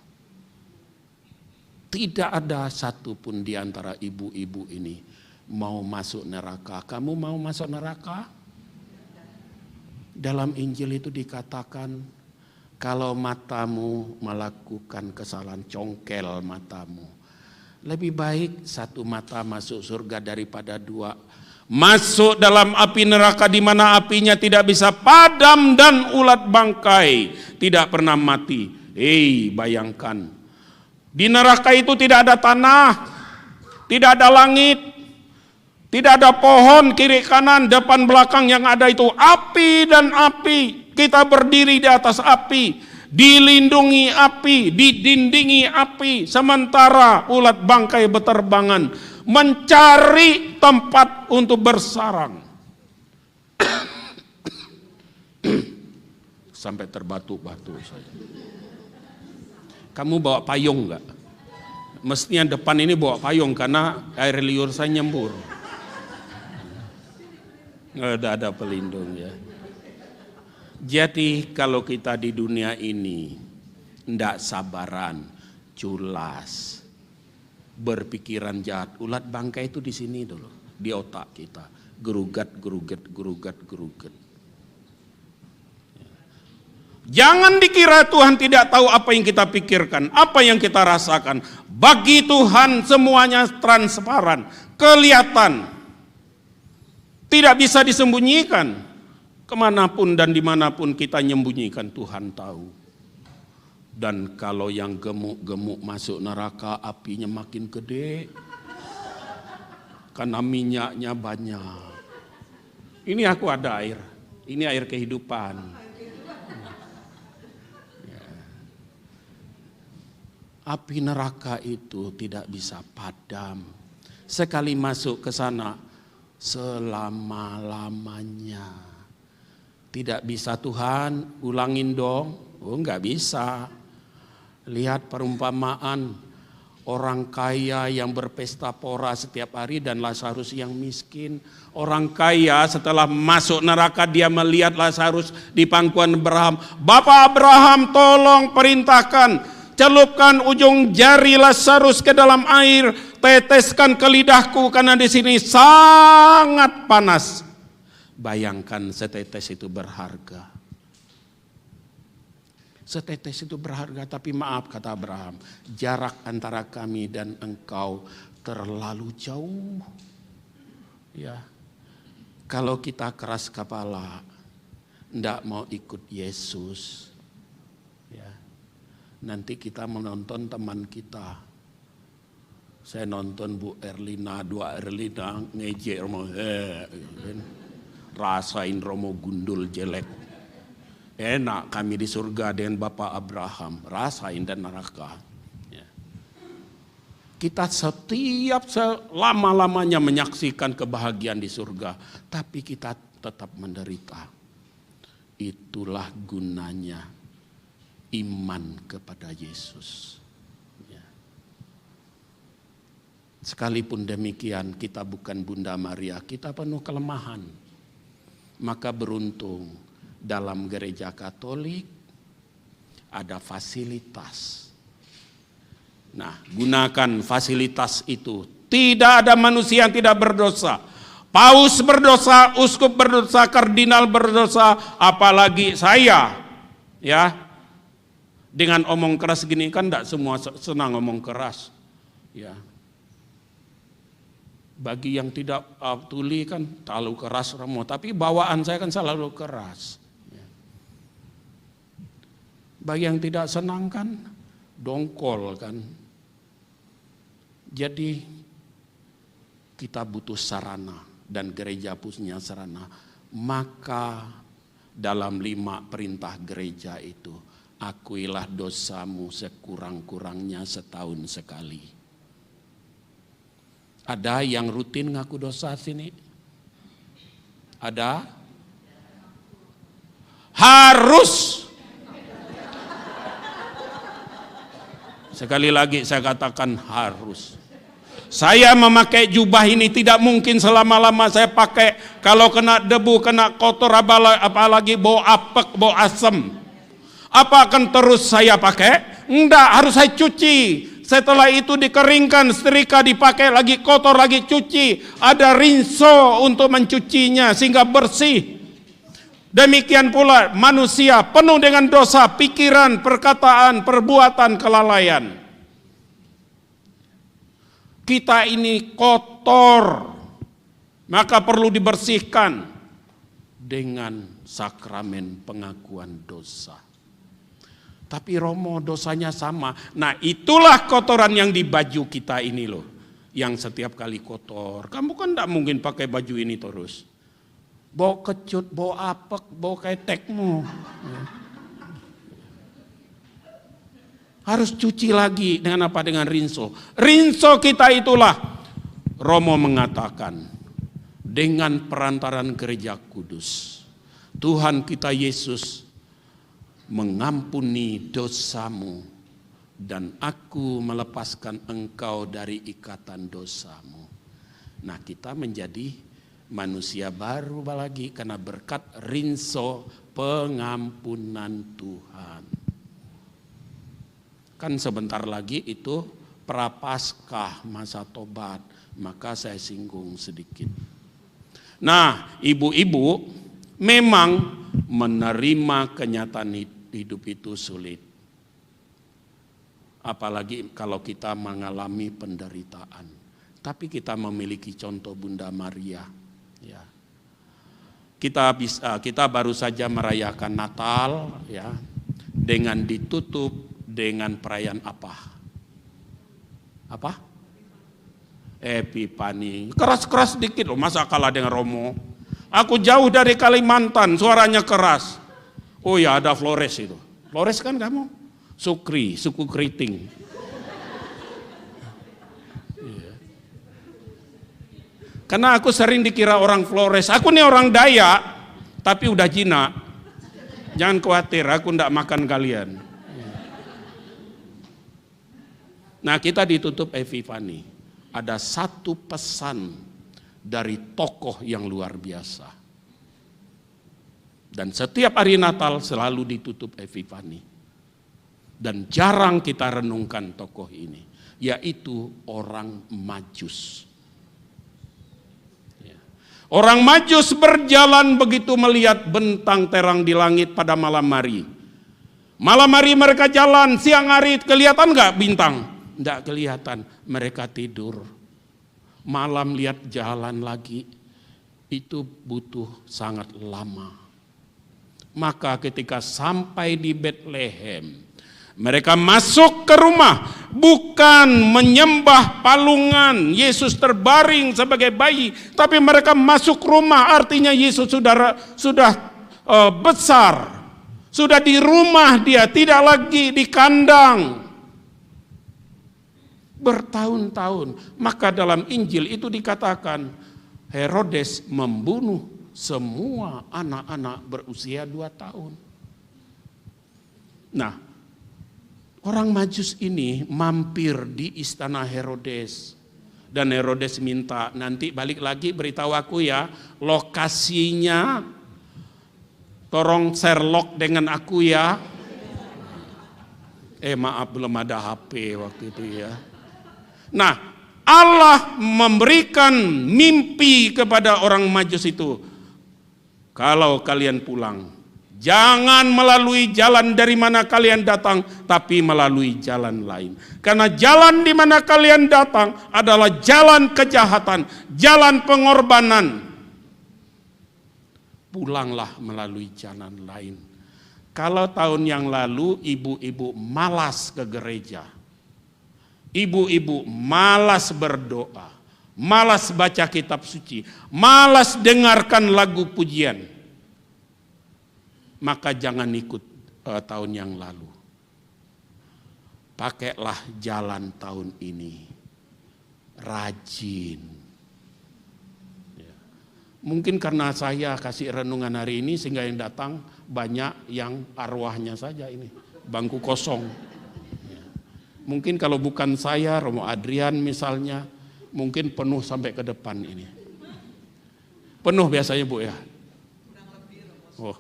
Tidak ada satupun di antara ibu-ibu ini mau masuk neraka. Kamu mau masuk neraka? Dalam Injil itu dikatakan, kalau matamu melakukan kesalahan, congkel matamu. Lebih baik satu mata masuk surga daripada dua masuk dalam api neraka, di mana apinya tidak bisa padam dan ulat bangkai tidak pernah mati. Bayangkan, di neraka itu tidak ada tanah, tidak ada langit, tidak ada pohon kiri kanan depan belakang, yang ada itu api dan api. Kita berdiri di atas api, dilindungi api, didindingi api, sementara ulat bangkai berterbangan mencari tempat untuk bersarang. sampai terbatuk-batuk saya. Kamu bawa payung enggak? Mestinya depan ini bawa payung karena air liur saya nyembur. Nggak ada pelindung ya. Jadi kalau kita di dunia ini ndak sabaran, culas, berpikiran jahat, ulat bangkai itu di sini dulu, di otak kita, gerugat. Jangan dikira Tuhan tidak tahu apa yang kita pikirkan, apa yang kita rasakan. Bagi Tuhan semuanya transparan, kelihatan. Tidak bisa disembunyikan. Kemanapun dan dimanapun kita nyembunyikan, Tuhan tahu. Dan kalau yang gemuk-gemuk masuk neraka, apinya makin gede. Karena minyaknya banyak. Ini aku ada air. Ini air kehidupan. Api neraka itu tidak bisa padam. Sekali masuk ke sana, selama-lamanya. Tidak bisa Tuhan, ulangin dong. Oh, enggak bisa. Lihat perumpamaan orang kaya yang berpesta pora setiap hari dan Lazarus yang miskin. Orang kaya setelah masuk neraka dia melihat Lazarus di pangkuan Abraham. Bapak Abraham, tolong perintahkan, celupkan ujung jari Lazarus ke dalam air, teteskan ke lidahku karena di sini sangat panas. Bayangkan setetes itu berharga. Setetes itu berharga, tapi maaf kata Abraham, jarak antara kami dan engkau terlalu jauh. Ya, kalau kita keras kepala, ndak mau ikut Yesus, ya, nanti kita menonton teman kita. Saya nonton Bu Erlina, dua Erlina ngejek Romo, rasain Romo gundul jelek. Enak kami di surga dengan Bapak Abraham, rasain dan neraka. Ya. Kita setiap selama-lamanya menyaksikan kebahagiaan di surga, tapi kita tetap menderita. Itulah gunanya iman kepada Yesus. Ya. Sekalipun demikian kita bukan Bunda Maria, kita penuh kelemahan. Maka beruntung dalam gereja Katolik ada fasilitas. Nah, gunakan fasilitas itu. Tidak ada manusia yang tidak berdosa. Paus berdosa, uskup berdosa, kardinal berdosa, apalagi saya. Ya. Dengan omong keras gini kan tidak semua senang ngomong keras. Ya. Bagi yang tidak tuli kan terlalu keras Romo, tapi bawaan saya kan selalu keras. Bagi yang tidak senang kan dongkol kan. Jadi kita butuh sarana dan gereja punya sarana. Maka dalam 5 perintah gereja itu, akuilah dosamu sekurang-kurangnya setahun sekali. Ada yang rutin ngaku dosa sini? Ada? Harus. Sekali lagi saya katakan harus. Saya memakai jubah ini tidak mungkin selama-lama saya pakai. Kalau kena debu, kena kotor, apalagi bau apek, bau asem. Apa akan terus saya pakai? Enggak, harus saya cuci. Setelah itu dikeringkan, setrika dipakai lagi, kotor lagi, cuci. Ada rinso untuk mencucinya sehingga bersih. Demikian pula manusia penuh dengan dosa, pikiran, perkataan, perbuatan, kelalaian. Kita ini kotor, maka perlu dibersihkan dengan sakramen pengakuan dosa. Tapi Romo dosanya sama. Nah itulah kotoran yang di baju kita ini loh. Yang setiap kali kotor. Kamu kan tidak mungkin pakai baju ini terus. Bau kecut, bau apek, bau ketekmu. Harus cuci lagi dengan apa? Dengan rinso. Rinso kita itulah. Romo mengatakan. Dengan perantaran gereja kudus. Tuhan kita Yesus mengampuni dosamu, dan aku melepaskan engkau dari ikatan dosamu. Nah, kita menjadi manusia baru lagi karena berkat rinso pengampunan Tuhan. Kan sebentar lagi itu prapaskah, masa tobat, maka saya singgung sedikit. Nah, ibu-ibu memang menerima kenyataan hidup itu sulit. Apalagi kalau kita mengalami penderitaan. Tapi kita memiliki contoh Bunda Maria. Ya. Kita baru saja merayakan Natal, ya, dengan ditutup dengan perayaan apa? Apa? Epifani. Keras-keras dikit loh, masa kalah dengan Romo? Aku jauh dari Kalimantan, suaranya keras. Oh ya, ada Flores itu. Flores kan kamu? Sukri, suku keriting. Karena aku sering dikira orang Flores. Aku nih orang Dayak, tapi udah jinak. Jangan khawatir, aku enggak makan kalian. Nah, kita ditutup Epifani. Ada satu pesan dari tokoh yang luar biasa. Dan setiap hari Natal selalu ditutup Epifani. Dan jarang kita renungkan tokoh ini, yaitu orang Majus. Orang Majus berjalan begitu melihat bentang terang di langit pada malam hari. Malam hari mereka jalan, siang hari kelihatan enggak bintang? Enggak kelihatan, mereka tidur. Malam lihat jalan lagi, itu butuh sangat lama. Maka ketika sampai di Bethlehem, mereka masuk ke rumah, bukan menyembah palungan Yesus terbaring sebagai bayi, tapi mereka masuk rumah, artinya Yesus sudah besar, sudah di rumah dia, tidak lagi di kandang. Bertahun-tahun, maka dalam Injil itu dikatakan Herodes membunuh semua anak-anak berusia 2 tahun. Nah, orang Majus ini mampir di istana Herodes. Dan Herodes minta, nanti balik lagi beritahu aku ya, lokasinya. Tolong Sherlock dengan aku ya. Maaf belum ada HP waktu itu ya. Nah, Allah memberikan mimpi kepada orang Majus itu. Kalau kalian pulang, jangan melalui jalan dari mana kalian datang, tapi melalui jalan lain. Karena jalan di mana kalian datang adalah jalan kejahatan, jalan pengorbanan. Pulanglah melalui jalan lain. Kalau tahun yang lalu ibu-ibu malas ke gereja, ibu-ibu malas berdoa, malas baca kitab suci, malas dengarkan lagu pujian, maka jangan ikut tahun yang lalu. Pakailah jalan tahun ini. Rajin. Ya. Mungkin karena saya kasih renungan hari ini sehingga yang datang banyak yang arwahnya saja ini. Bangku kosong. Ya. Mungkin kalau bukan saya, Romo Adrian misalnya, mungkin penuh sampai ke depan ini. Penuh biasanya Bu ya. Oh.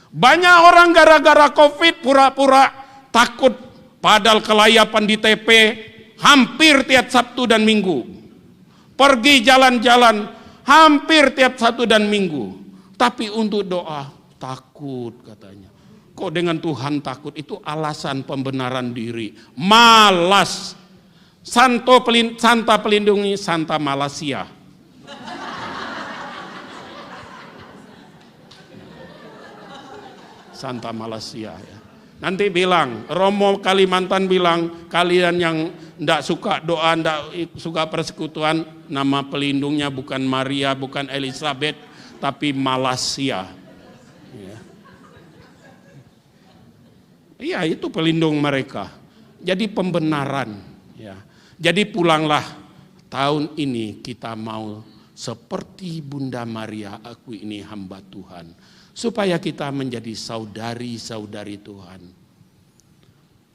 Banyak orang gara-gara COVID pura-pura takut, padahal kelayapan di TP hampir tiap Sabtu dan Minggu. Pergi jalan-jalan hampir tiap Sabtu dan Minggu. Tapi untuk doa takut katanya. Kok dengan Tuhan takut? Itu alasan pembenaran diri. Malas. Santa pelindungi Santa Malasia. Santa Malasia ya. Nanti bilang, Romo Kalimantan bilang, kalian yang tidak suka doa, tidak suka persekutuan, nama pelindungnya bukan Maria, bukan Elizabeth, tapi Malasia. Iya, itu pelindung mereka. Jadi pembenaran. Ya. Jadi pulanglah, tahun ini kita mau seperti Bunda Maria, aku ini hamba Tuhan. supaya kita menjadi saudari-saudari Tuhan.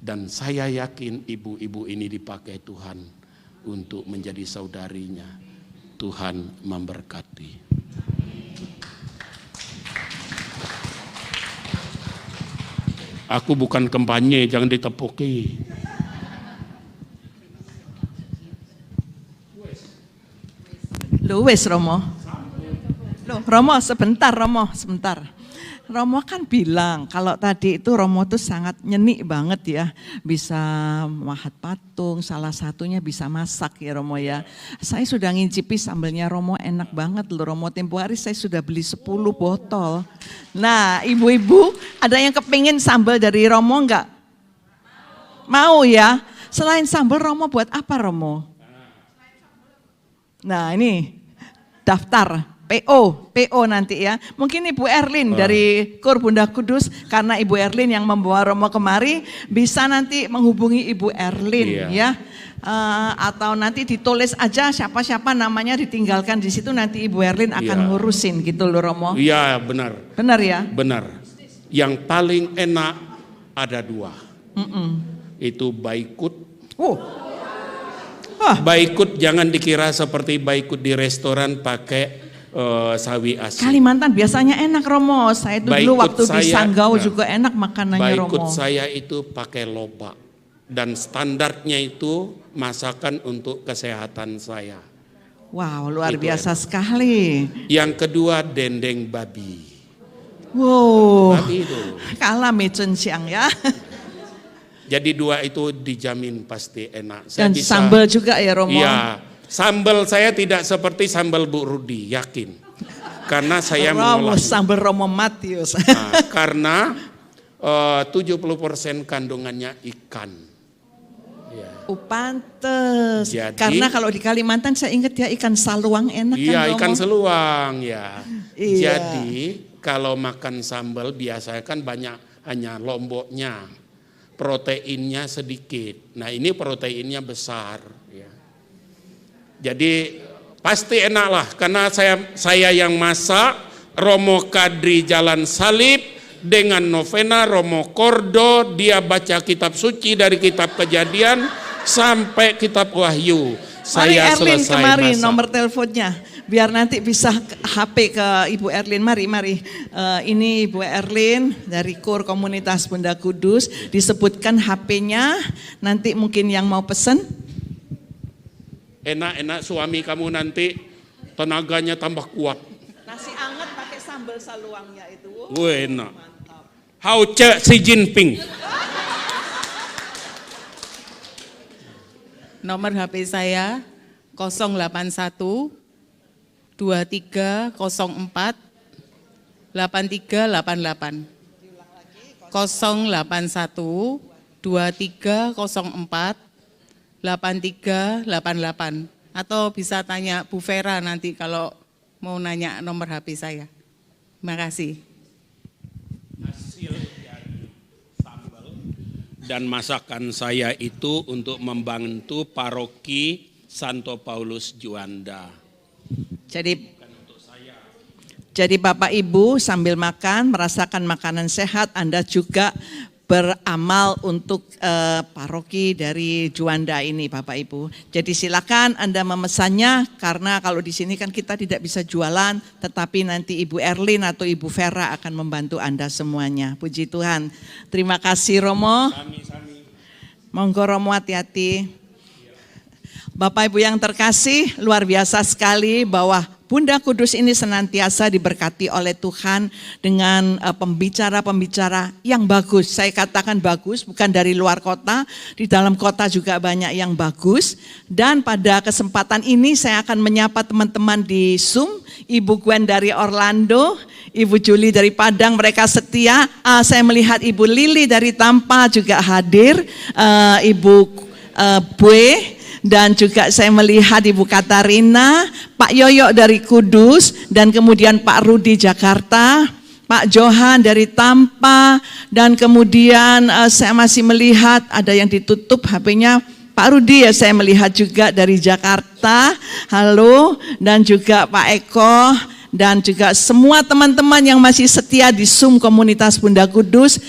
Dan saya yakin ibu-ibu ini dipakai Tuhan untuk menjadi saudarinya. Tuhan memberkati. Aku bukan kampanye, jangan ditepuki. Wes Romo. Loh, Romo sebentar Romo, sebentar. Romo kan bilang kalau tadi itu Romo tuh sangat nyenik banget ya. Bisa mahat patung, salah satunya bisa masak ya Romo ya. Saya sudah ngincipi sambelnya Romo, enak banget loh Romo. Tempo hari saya sudah beli 10 botol. Nah ibu-ibu ada yang kepingin sambal dari Romo enggak? Mau ya? Selain sambal Romo buat apa Romo? Nah ini daftar. PO nanti ya. Mungkin Ibu Erlin dari Kur Bunda Kudus, karena Ibu Erlin yang membawa Romo kemari, bisa nanti menghubungi Ibu Erlin ya. Atau nanti ditulis aja siapa-siapa namanya, ditinggalkan di situ, nanti Ibu Erlin akan ngurusin gitu loh Romo. Iya benar. Benar ya? Benar. Yang paling enak ada 2. Itu baikut. Baikut jangan dikira seperti baikut di restoran pakai sawi asin. Kalimantan biasanya enak Romo. Saya itu dulu waktu di Sanggau juga enak makanannya Romo. Baikut saya itu pakai lobak. Dan standarnya itu masakan untuk kesehatan saya. Wow, luar Itu biasa enak. sekali. Yang kedua dendeng babi. Wow, Babi itu. kalah mecun siang ya. Jadi 2 itu dijamin pasti enak. Saya Dan bisa, sambal juga ya Romo. Iya. Sambal saya tidak seperti sambal Bu Rudi, yakin. Karena saya Romo, mengolah. sambal Romo Matius. Nah, karena 70% kandungannya ikan. Ya. Pantes. Jadi- Karena kalau di Kalimantan saya ingat ya ikan saluang enak kan Iya, Romo? ikan seluang ya. Iya. Jadi kalau makan sambal biasanya kan banyak hanya lomboknya. Proteinnya sedikit. Nah, ini proteinnya besar ya. Jadi pasti enak lah karena saya yang masak. Romo Kadri Jalan Salib dengan novena Romo Kordo, dia baca kitab suci dari kitab Kejadian sampai kitab Wahyu. Mari Saya Erlin selesai kemari masak. nomor teleponnya. Biar nanti bisa HP ke Ibu Erlin. Mari. Ini Ibu Erlin dari Kur Komunitas Bunda Kudus. Disebutkan HP-nya. Nanti mungkin yang mau pesen. Enak-enak suami kamu nanti tenaganya tambah kuat. Nasi anget pakai sambal saluangnya itu. Enak. Hao Ce Xi Jinping. Nomor HP saya 081 2304 8388. 081 2304 8388. Atau bisa tanya Bu Vera nanti kalau mau nanya nomor HP saya. Terima kasih. Hasil dari sambal dan masakan saya itu untuk membantu paroki Santo Paulus Juanda. Jadi Bapak Ibu sambil makan, merasakan makanan sehat, Anda juga beramal untuk paroki dari Juanda ini Bapak Ibu. Jadi silakan Anda memesannya, karena kalau di sini kan kita tidak bisa jualan, tetapi nanti Ibu Erlin atau Ibu Vera akan membantu Anda semuanya. Puji Tuhan. Terima kasih Romo. Monggo Romo, hati-hati. Bapak Ibu yang terkasih, luar biasa sekali bahwa Bunda Kudus ini senantiasa diberkati oleh Tuhan dengan pembicara-pembicara yang bagus. Saya katakan bagus, bukan dari luar kota, di dalam kota juga banyak yang bagus. Dan pada kesempatan ini saya akan menyapa teman-teman di Zoom, Ibu Gwen dari Orlando, Ibu Juli dari Padang, mereka setia. Saya melihat Ibu Lili dari Tampa juga hadir, Ibu Bue. Dan juga saya melihat Ibu Katarina, Pak Yoyo dari Kudus, dan kemudian Pak Rudi Jakarta, Pak Johan dari Tampa, dan kemudian saya masih melihat ada yang ditutup HP-nya, Pak Rudi ya saya melihat juga dari Jakarta, halo, dan juga Pak Eko, dan juga semua teman-teman yang masih setia di Zoom komunitas Bunda Kudus.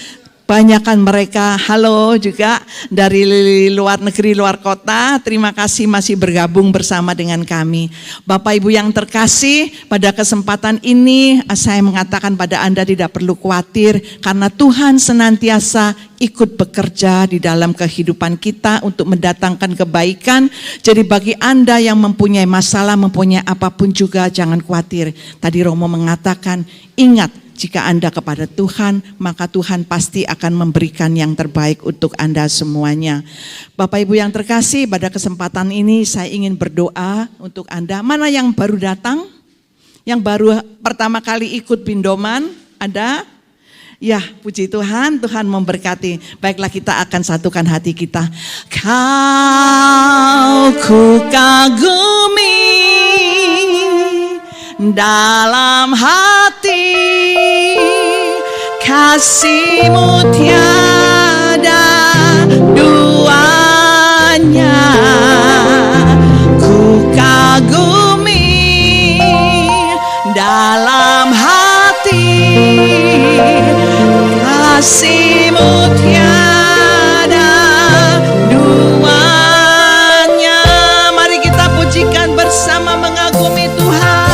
Banyakan mereka halo juga dari luar negeri, luar kota. Terima kasih masih bergabung bersama dengan kami. Bapak Ibu yang terkasih, pada kesempatan ini saya mengatakan pada Anda tidak perlu khawatir karena Tuhan senantiasa ikut bekerja di dalam kehidupan kita untuk mendatangkan kebaikan. Jadi bagi Anda yang mempunyai masalah, mempunyai apapun juga jangan khawatir. Tadi Romo mengatakan, ingat, jika Anda kepada Tuhan, maka Tuhan pasti akan memberikan yang terbaik untuk Anda semuanya. Bapak Ibu yang terkasih, pada kesempatan ini saya ingin berdoa untuk Anda. Mana yang baru datang? Yang baru pertama kali ikut Bindoman? Ada? Ya, puji Tuhan, Tuhan memberkati. Baiklah, kita akan satukan hati kita. Kau ku kagumi dalam hati, kasih-Mu tiada duanya. Ku kagumi dalam hati, kasih-Mu tiada duanya. Mari kita pujikan bersama mengagumi Tuhan.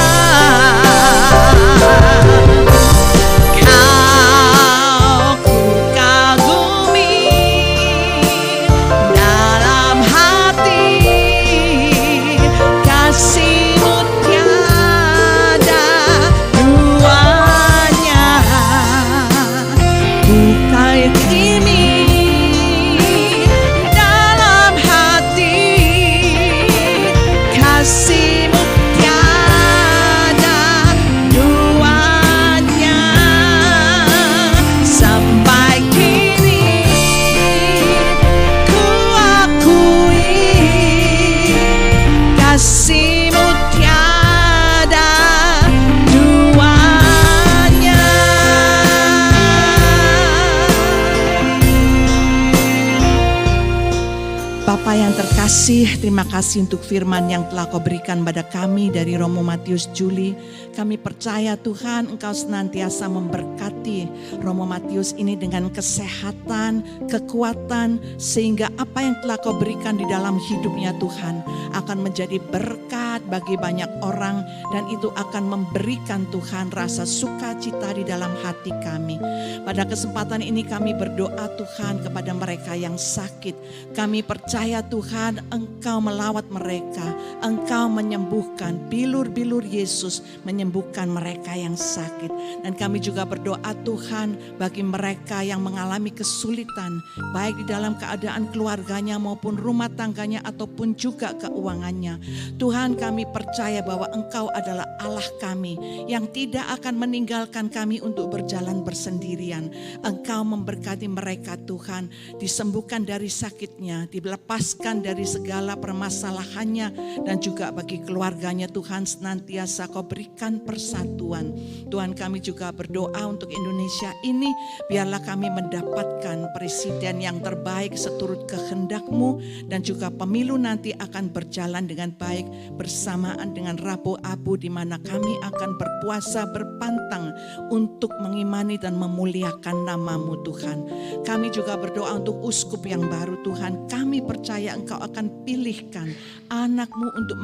Terima kasih untuk firman yang telah Kau berikan pada kami dari Romo Matius Juli. Kami percaya Tuhan Engkau senantiasa memberkati Romo Matius ini dengan kesehatan, kekuatan, sehingga apa yang telah Kau berikan di dalam hidupnya Tuhan akan menjadi berkat bagi banyak orang, dan itu akan memberikan Tuhan rasa sukacita di dalam hati kami. Pada kesempatan ini kami berdoa Tuhan kepada mereka yang sakit. Kami percaya Tuhan Engkau melawat mereka, Engkau menyembuhkan, bilur-bilur Yesus menyembuhkan mereka yang sakit. Dan kami juga berdoa Tuhan bagi mereka yang mengalami kesulitan, baik di dalam keadaan keluarganya maupun rumah tangganya ataupun juga keuangannya. Tuhan, kami percaya bahwa Engkau adalah Allah kami yang tidak akan meninggalkan kami untuk berjalan bersendirian. Engkau memberkati mereka Tuhan, disembuhkan dari sakitnya, dilepaskan dari segala permasalahannya, dan juga bagi keluarganya Tuhan senantiasa Kau berikan persatuan. Tuhan, kami juga berdoa untuk Indonesia ini, biarlah kami mendapatkan presiden yang terbaik seturut kehendak-Mu, dan juga pemilu nanti akan berjalan dengan baik bersamaan dengan Rabu Abu, di mana kami akan berpuasa berpantang untuk mengimani dan memuliakan nama-Mu Tuhan. Kami juga berdoa untuk uskup yang baru Tuhan. Kami percaya Engkau akan pilihkan anak-Mu untuk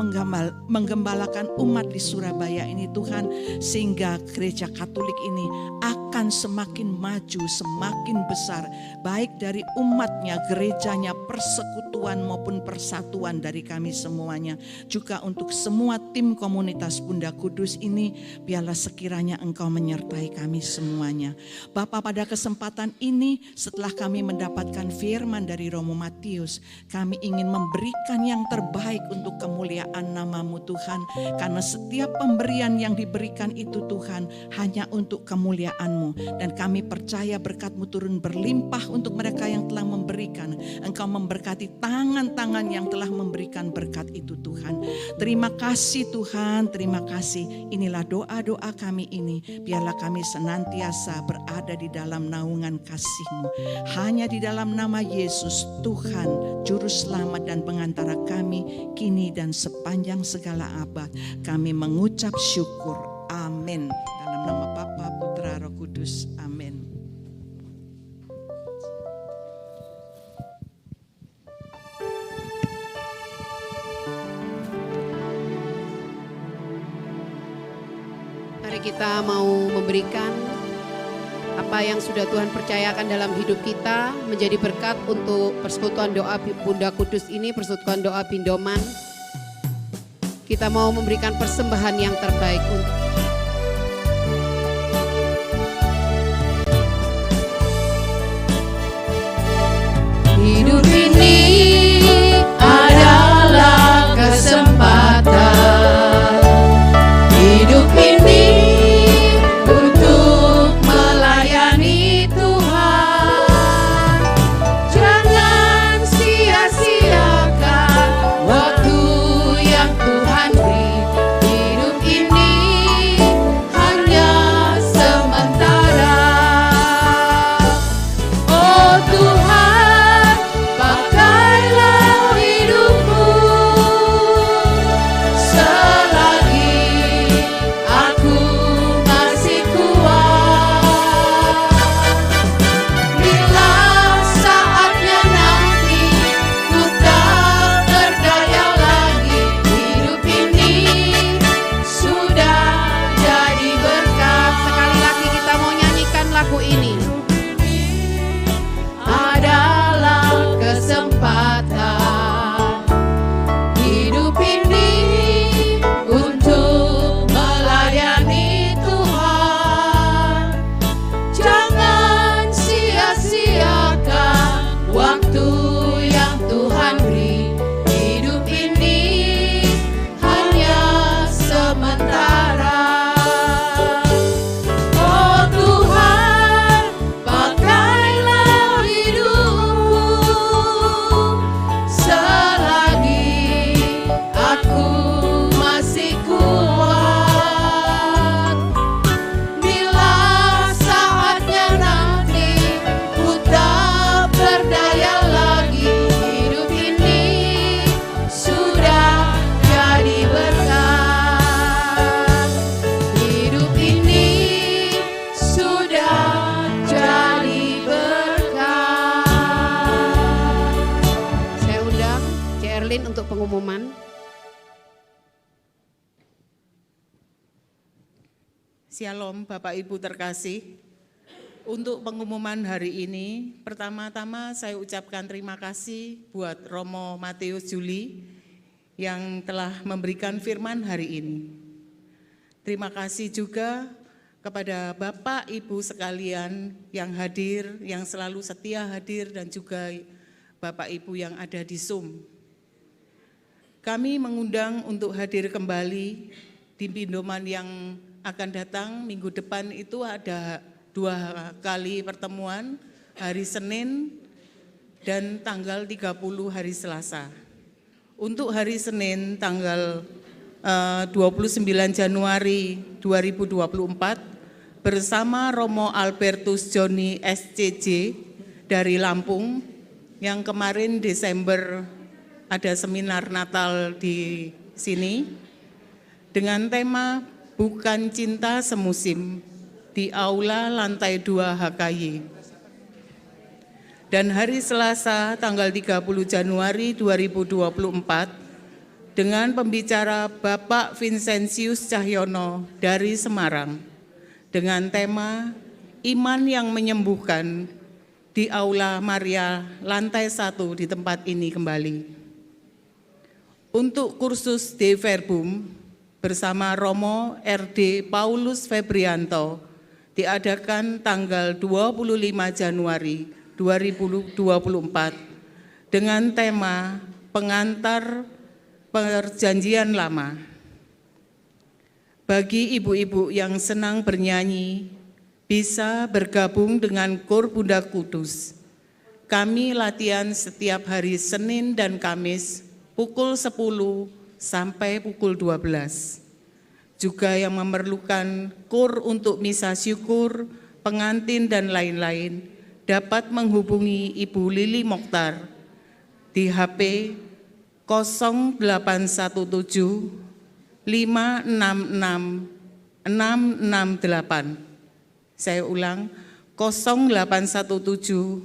menggembalakan umat di Surabaya ini Tuhan, sehingga gereja Katolik ini akan semakin maju, semakin besar, baik dari umatnya, gerejanya, persekutuan maupun persatuan dari kami semuanya. Juga untuk semua tim komunitas Bunda Kudus ini, biarlah sekiranya Engkau menyertai kami semuanya. Bapa, pada kesempatan ini setelah kami mendapatkan firman dari Romo Matius, kami ingin memberikan yang terbaik untuk kemuliaan nama-Mu Tuhan, karena setiap pemberian yang diberikan itu Tuhan hanya untuk kemuliaan-Mu, dan kami percaya berkat-Mu turun berlimpah untuk mereka yang telah memberikan. Engkau memberkati tangan-tangan yang telah memberikan berkat itu Tuhan. Terima kasih Tuhan, terima kasih. Inilah doa-doa kami ini, biarlah kami senantiasa berada di dalam naungan kasih-Mu. Hanya di dalam nama Yesus Tuhan, Juru Selamat dan Pengantara kami, kini dan sepanjang segala abad, kami mengucap syukur. Amin. Dalam nama Bapa, Putra, Roh Kudus. Amin. Mari kita mau memberikan apa yang sudah Tuhan percayakan dalam hidup kita menjadi berkat untuk persekutuan doa Bunda Kudus ini, persekutuan doa Bindoman. Kita mau memberikan persembahan yang terbaik untuk hidup ini adalah kesempatan. Hidup ini untuk melayani Tuhan. Jangan sia-siakan waktu yang Tuhan beri. Hidup ini hanya sementara. Oh Tuhan, pakailah hidupku selagi aku masih kuat. Bila saatnya nanti ku tak berdaya lagi, hidup ini sudah jadi berkat. Sekali lagi kita mau nyanyikan lagu ini. Adalah kesempatan. Hidup ini untuk melayani Tuhan. Jangan sia-siakan waktu yang Tuhan beri. Hidup ini hanya sementara. Oh Tuhan, pakailah hidupku selagi aku masih kuat. Bila saatnya nanti ku tak berdaya lagi, hidup ini sudah jadi berkat. Hidup ini sudah jadi berkat. Saya undang Cik Erlin untuk pengumuman. Shalom Bapak Ibu terkasih. Untuk pengumuman hari ini, pertama-tama saya ucapkan terima kasih buat Romo Matius Juli yang telah memberikan firman hari ini. Terima kasih juga kepada Bapak Ibu sekalian yang hadir, yang selalu setia hadir, dan juga Bapak Ibu yang ada di Zoom. Kami mengundang untuk hadir kembali di Bindoman yang akan datang minggu depan. Itu ada 2 kali pertemuan, hari Senin dan tanggal 30 hari Selasa. Untuk hari Senin tanggal 29 Januari 2024 bersama Romo Albertus Joni SCJ dari Lampung, yang kemarin Desember ada seminar Natal di sini dengan tema Bukan Cinta Semusim di Aula Lantai 2 HKY. Dan hari Selasa tanggal 30 Januari 2024 dengan pembicara Bapak Vincentius Cahyono dari Semarang dengan tema Iman yang Menyembuhkan di Aula Maria Lantai 1 di tempat ini kembali. Untuk kursus De Verbum bersama Romo RD Paulus Febrianto diadakan tanggal 25 Januari 2024 dengan tema Pengantar Perjanjian Lama. Bagi ibu-ibu yang senang bernyanyi, bisa bergabung dengan Kur Bunda Kudus. Kami latihan setiap hari Senin dan Kamis pukul 10 sampai pukul 12. Juga yang memerlukan kur untuk misa syukur, pengantin dan lain-lain dapat menghubungi Ibu Lili Mokhtar di HP 0817 566 668. Saya ulang, 0817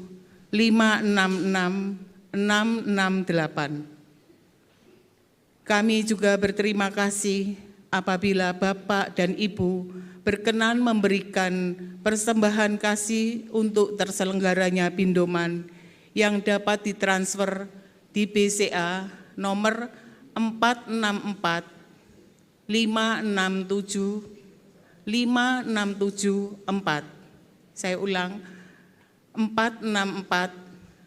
566 668. Kami juga berterima kasih apabila Bapak dan Ibu berkenan memberikan persembahan kasih untuk terselenggaranya pindoman yang dapat ditransfer di BCA nomor 464 567 5674. Saya ulang, 464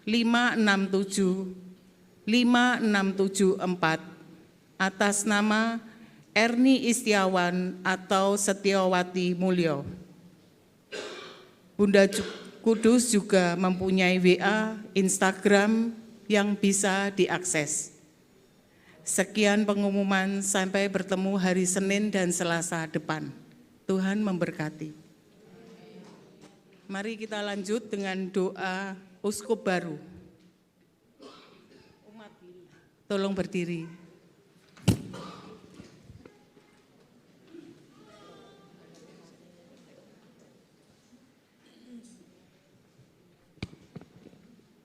567 5674 atas nama Erni Istiawan atau Setiawati Mulyo. Bunda Kudus juga mempunyai WA, Instagram yang bisa diakses. Sekian pengumuman, sampai bertemu hari Senin dan Selasa depan. Tuhan memberkati. Mari kita lanjut dengan doa Uskup Baru. Tolong berdiri.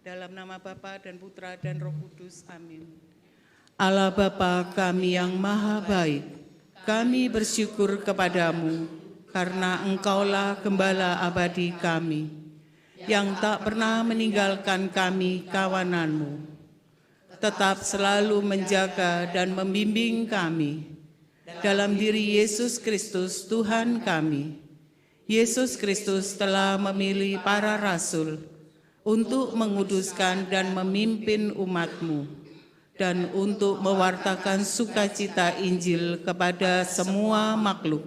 Dalam nama Bapa dan Putra dan Roh Kudus, amin. Allah Bapa kami yang maha baik, kami bersyukur kepadamu karena Engkaulah Gembala abadi kami, yang tak pernah meninggalkan kami kawananmu, tetap selalu menjaga dan membimbing kami. Dalam diri Yesus Kristus Tuhan kami, Yesus Kristus telah memilih para rasul untuk menguduskan dan memimpin umat-Mu, dan untuk mewartakan sukacita Injil kepada semua makhluk.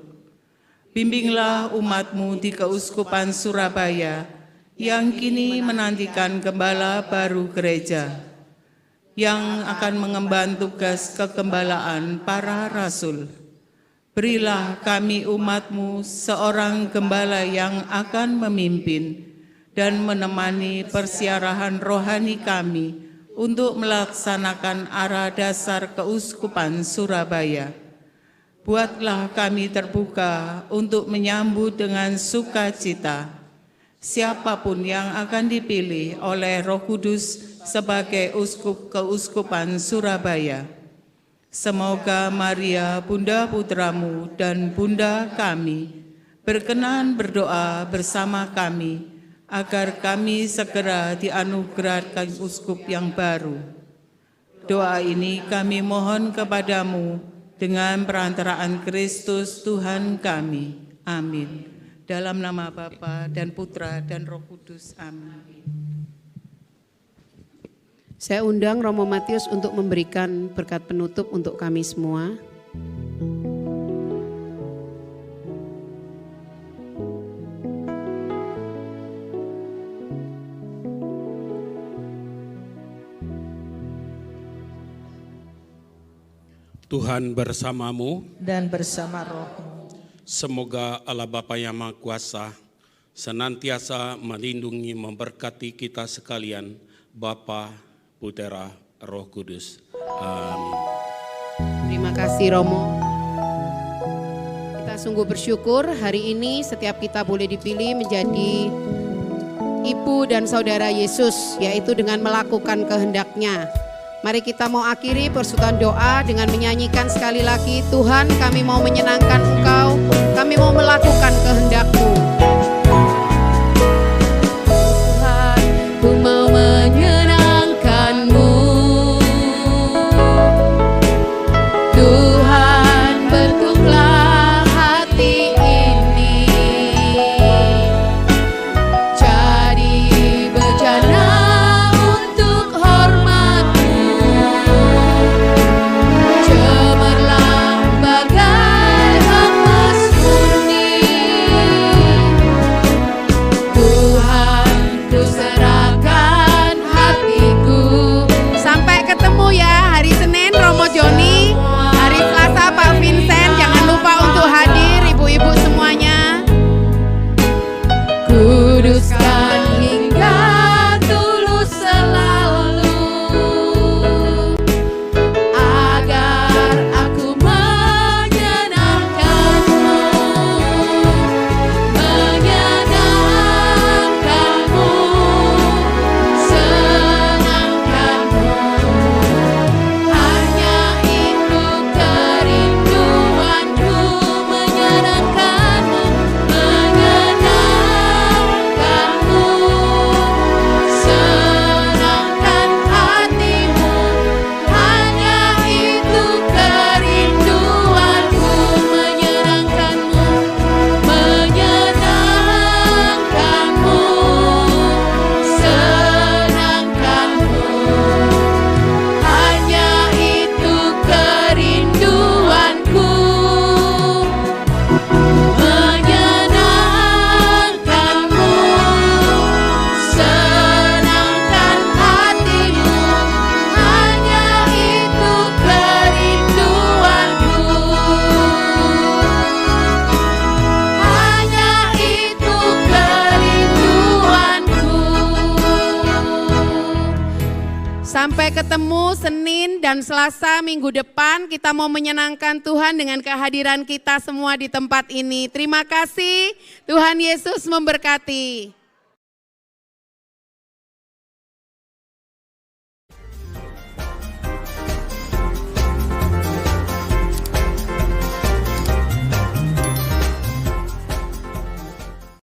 Bimbinglah umat-Mu di Keuskupan Surabaya, yang kini menantikan gembala baru gereja, yang akan mengemban tugas kegembalaan para rasul. Berilah kami umat-Mu seorang gembala yang akan memimpin dan menemani persiarahan rohani kami untuk melaksanakan arah dasar Keuskupan Surabaya. Buatlah kami terbuka untuk menyambut dengan sukacita siapapun yang akan dipilih oleh Roh Kudus sebagai Uskup Keuskupan Surabaya. Semoga Maria, Bunda Putramu dan Bunda kami, berkenan berdoa bersama kami, agar kami segera dianugerahkan uskup yang baru. Doa ini kami mohon kepadamu dengan perantaraan Kristus Tuhan kami. Amin. Dalam nama Bapa dan Putra dan Roh Kudus. Amin. Saya undang Romo Matius untuk memberikan berkat penutup untuk kami semua. Tuhan bersamamu Dan bersama rohmu. Semoga Allah Bapa yang Maha Kuasa senantiasa melindungi memberkati kita sekalian, Bapa, Putera, Roh Kudus. Amin. Terima kasih Romo. Kita sungguh bersyukur hari ini setiap kita boleh dipilih menjadi ibu dan saudara Yesus, yaitu dengan melakukan kehendak-Nya. Mari kita mau akhiri persekutuan doa dengan menyanyikan sekali lagi, Tuhan kami mau menyenangkan Engkau, kami mau melakukan kehendak-Mu. Tuhan, ku mau menyenangkan-Mu. Tuhan, bentuklah hati ini jadi bejana untuk hormat-Mu. Cemerlang bagai emas murni, Sampai ketemu Senin dan Selasa minggu depan, kita mau menyenangkan Tuhan dengan kehadiran kita semua di tempat ini. Terima kasih, Tuhan Yesus memberkati.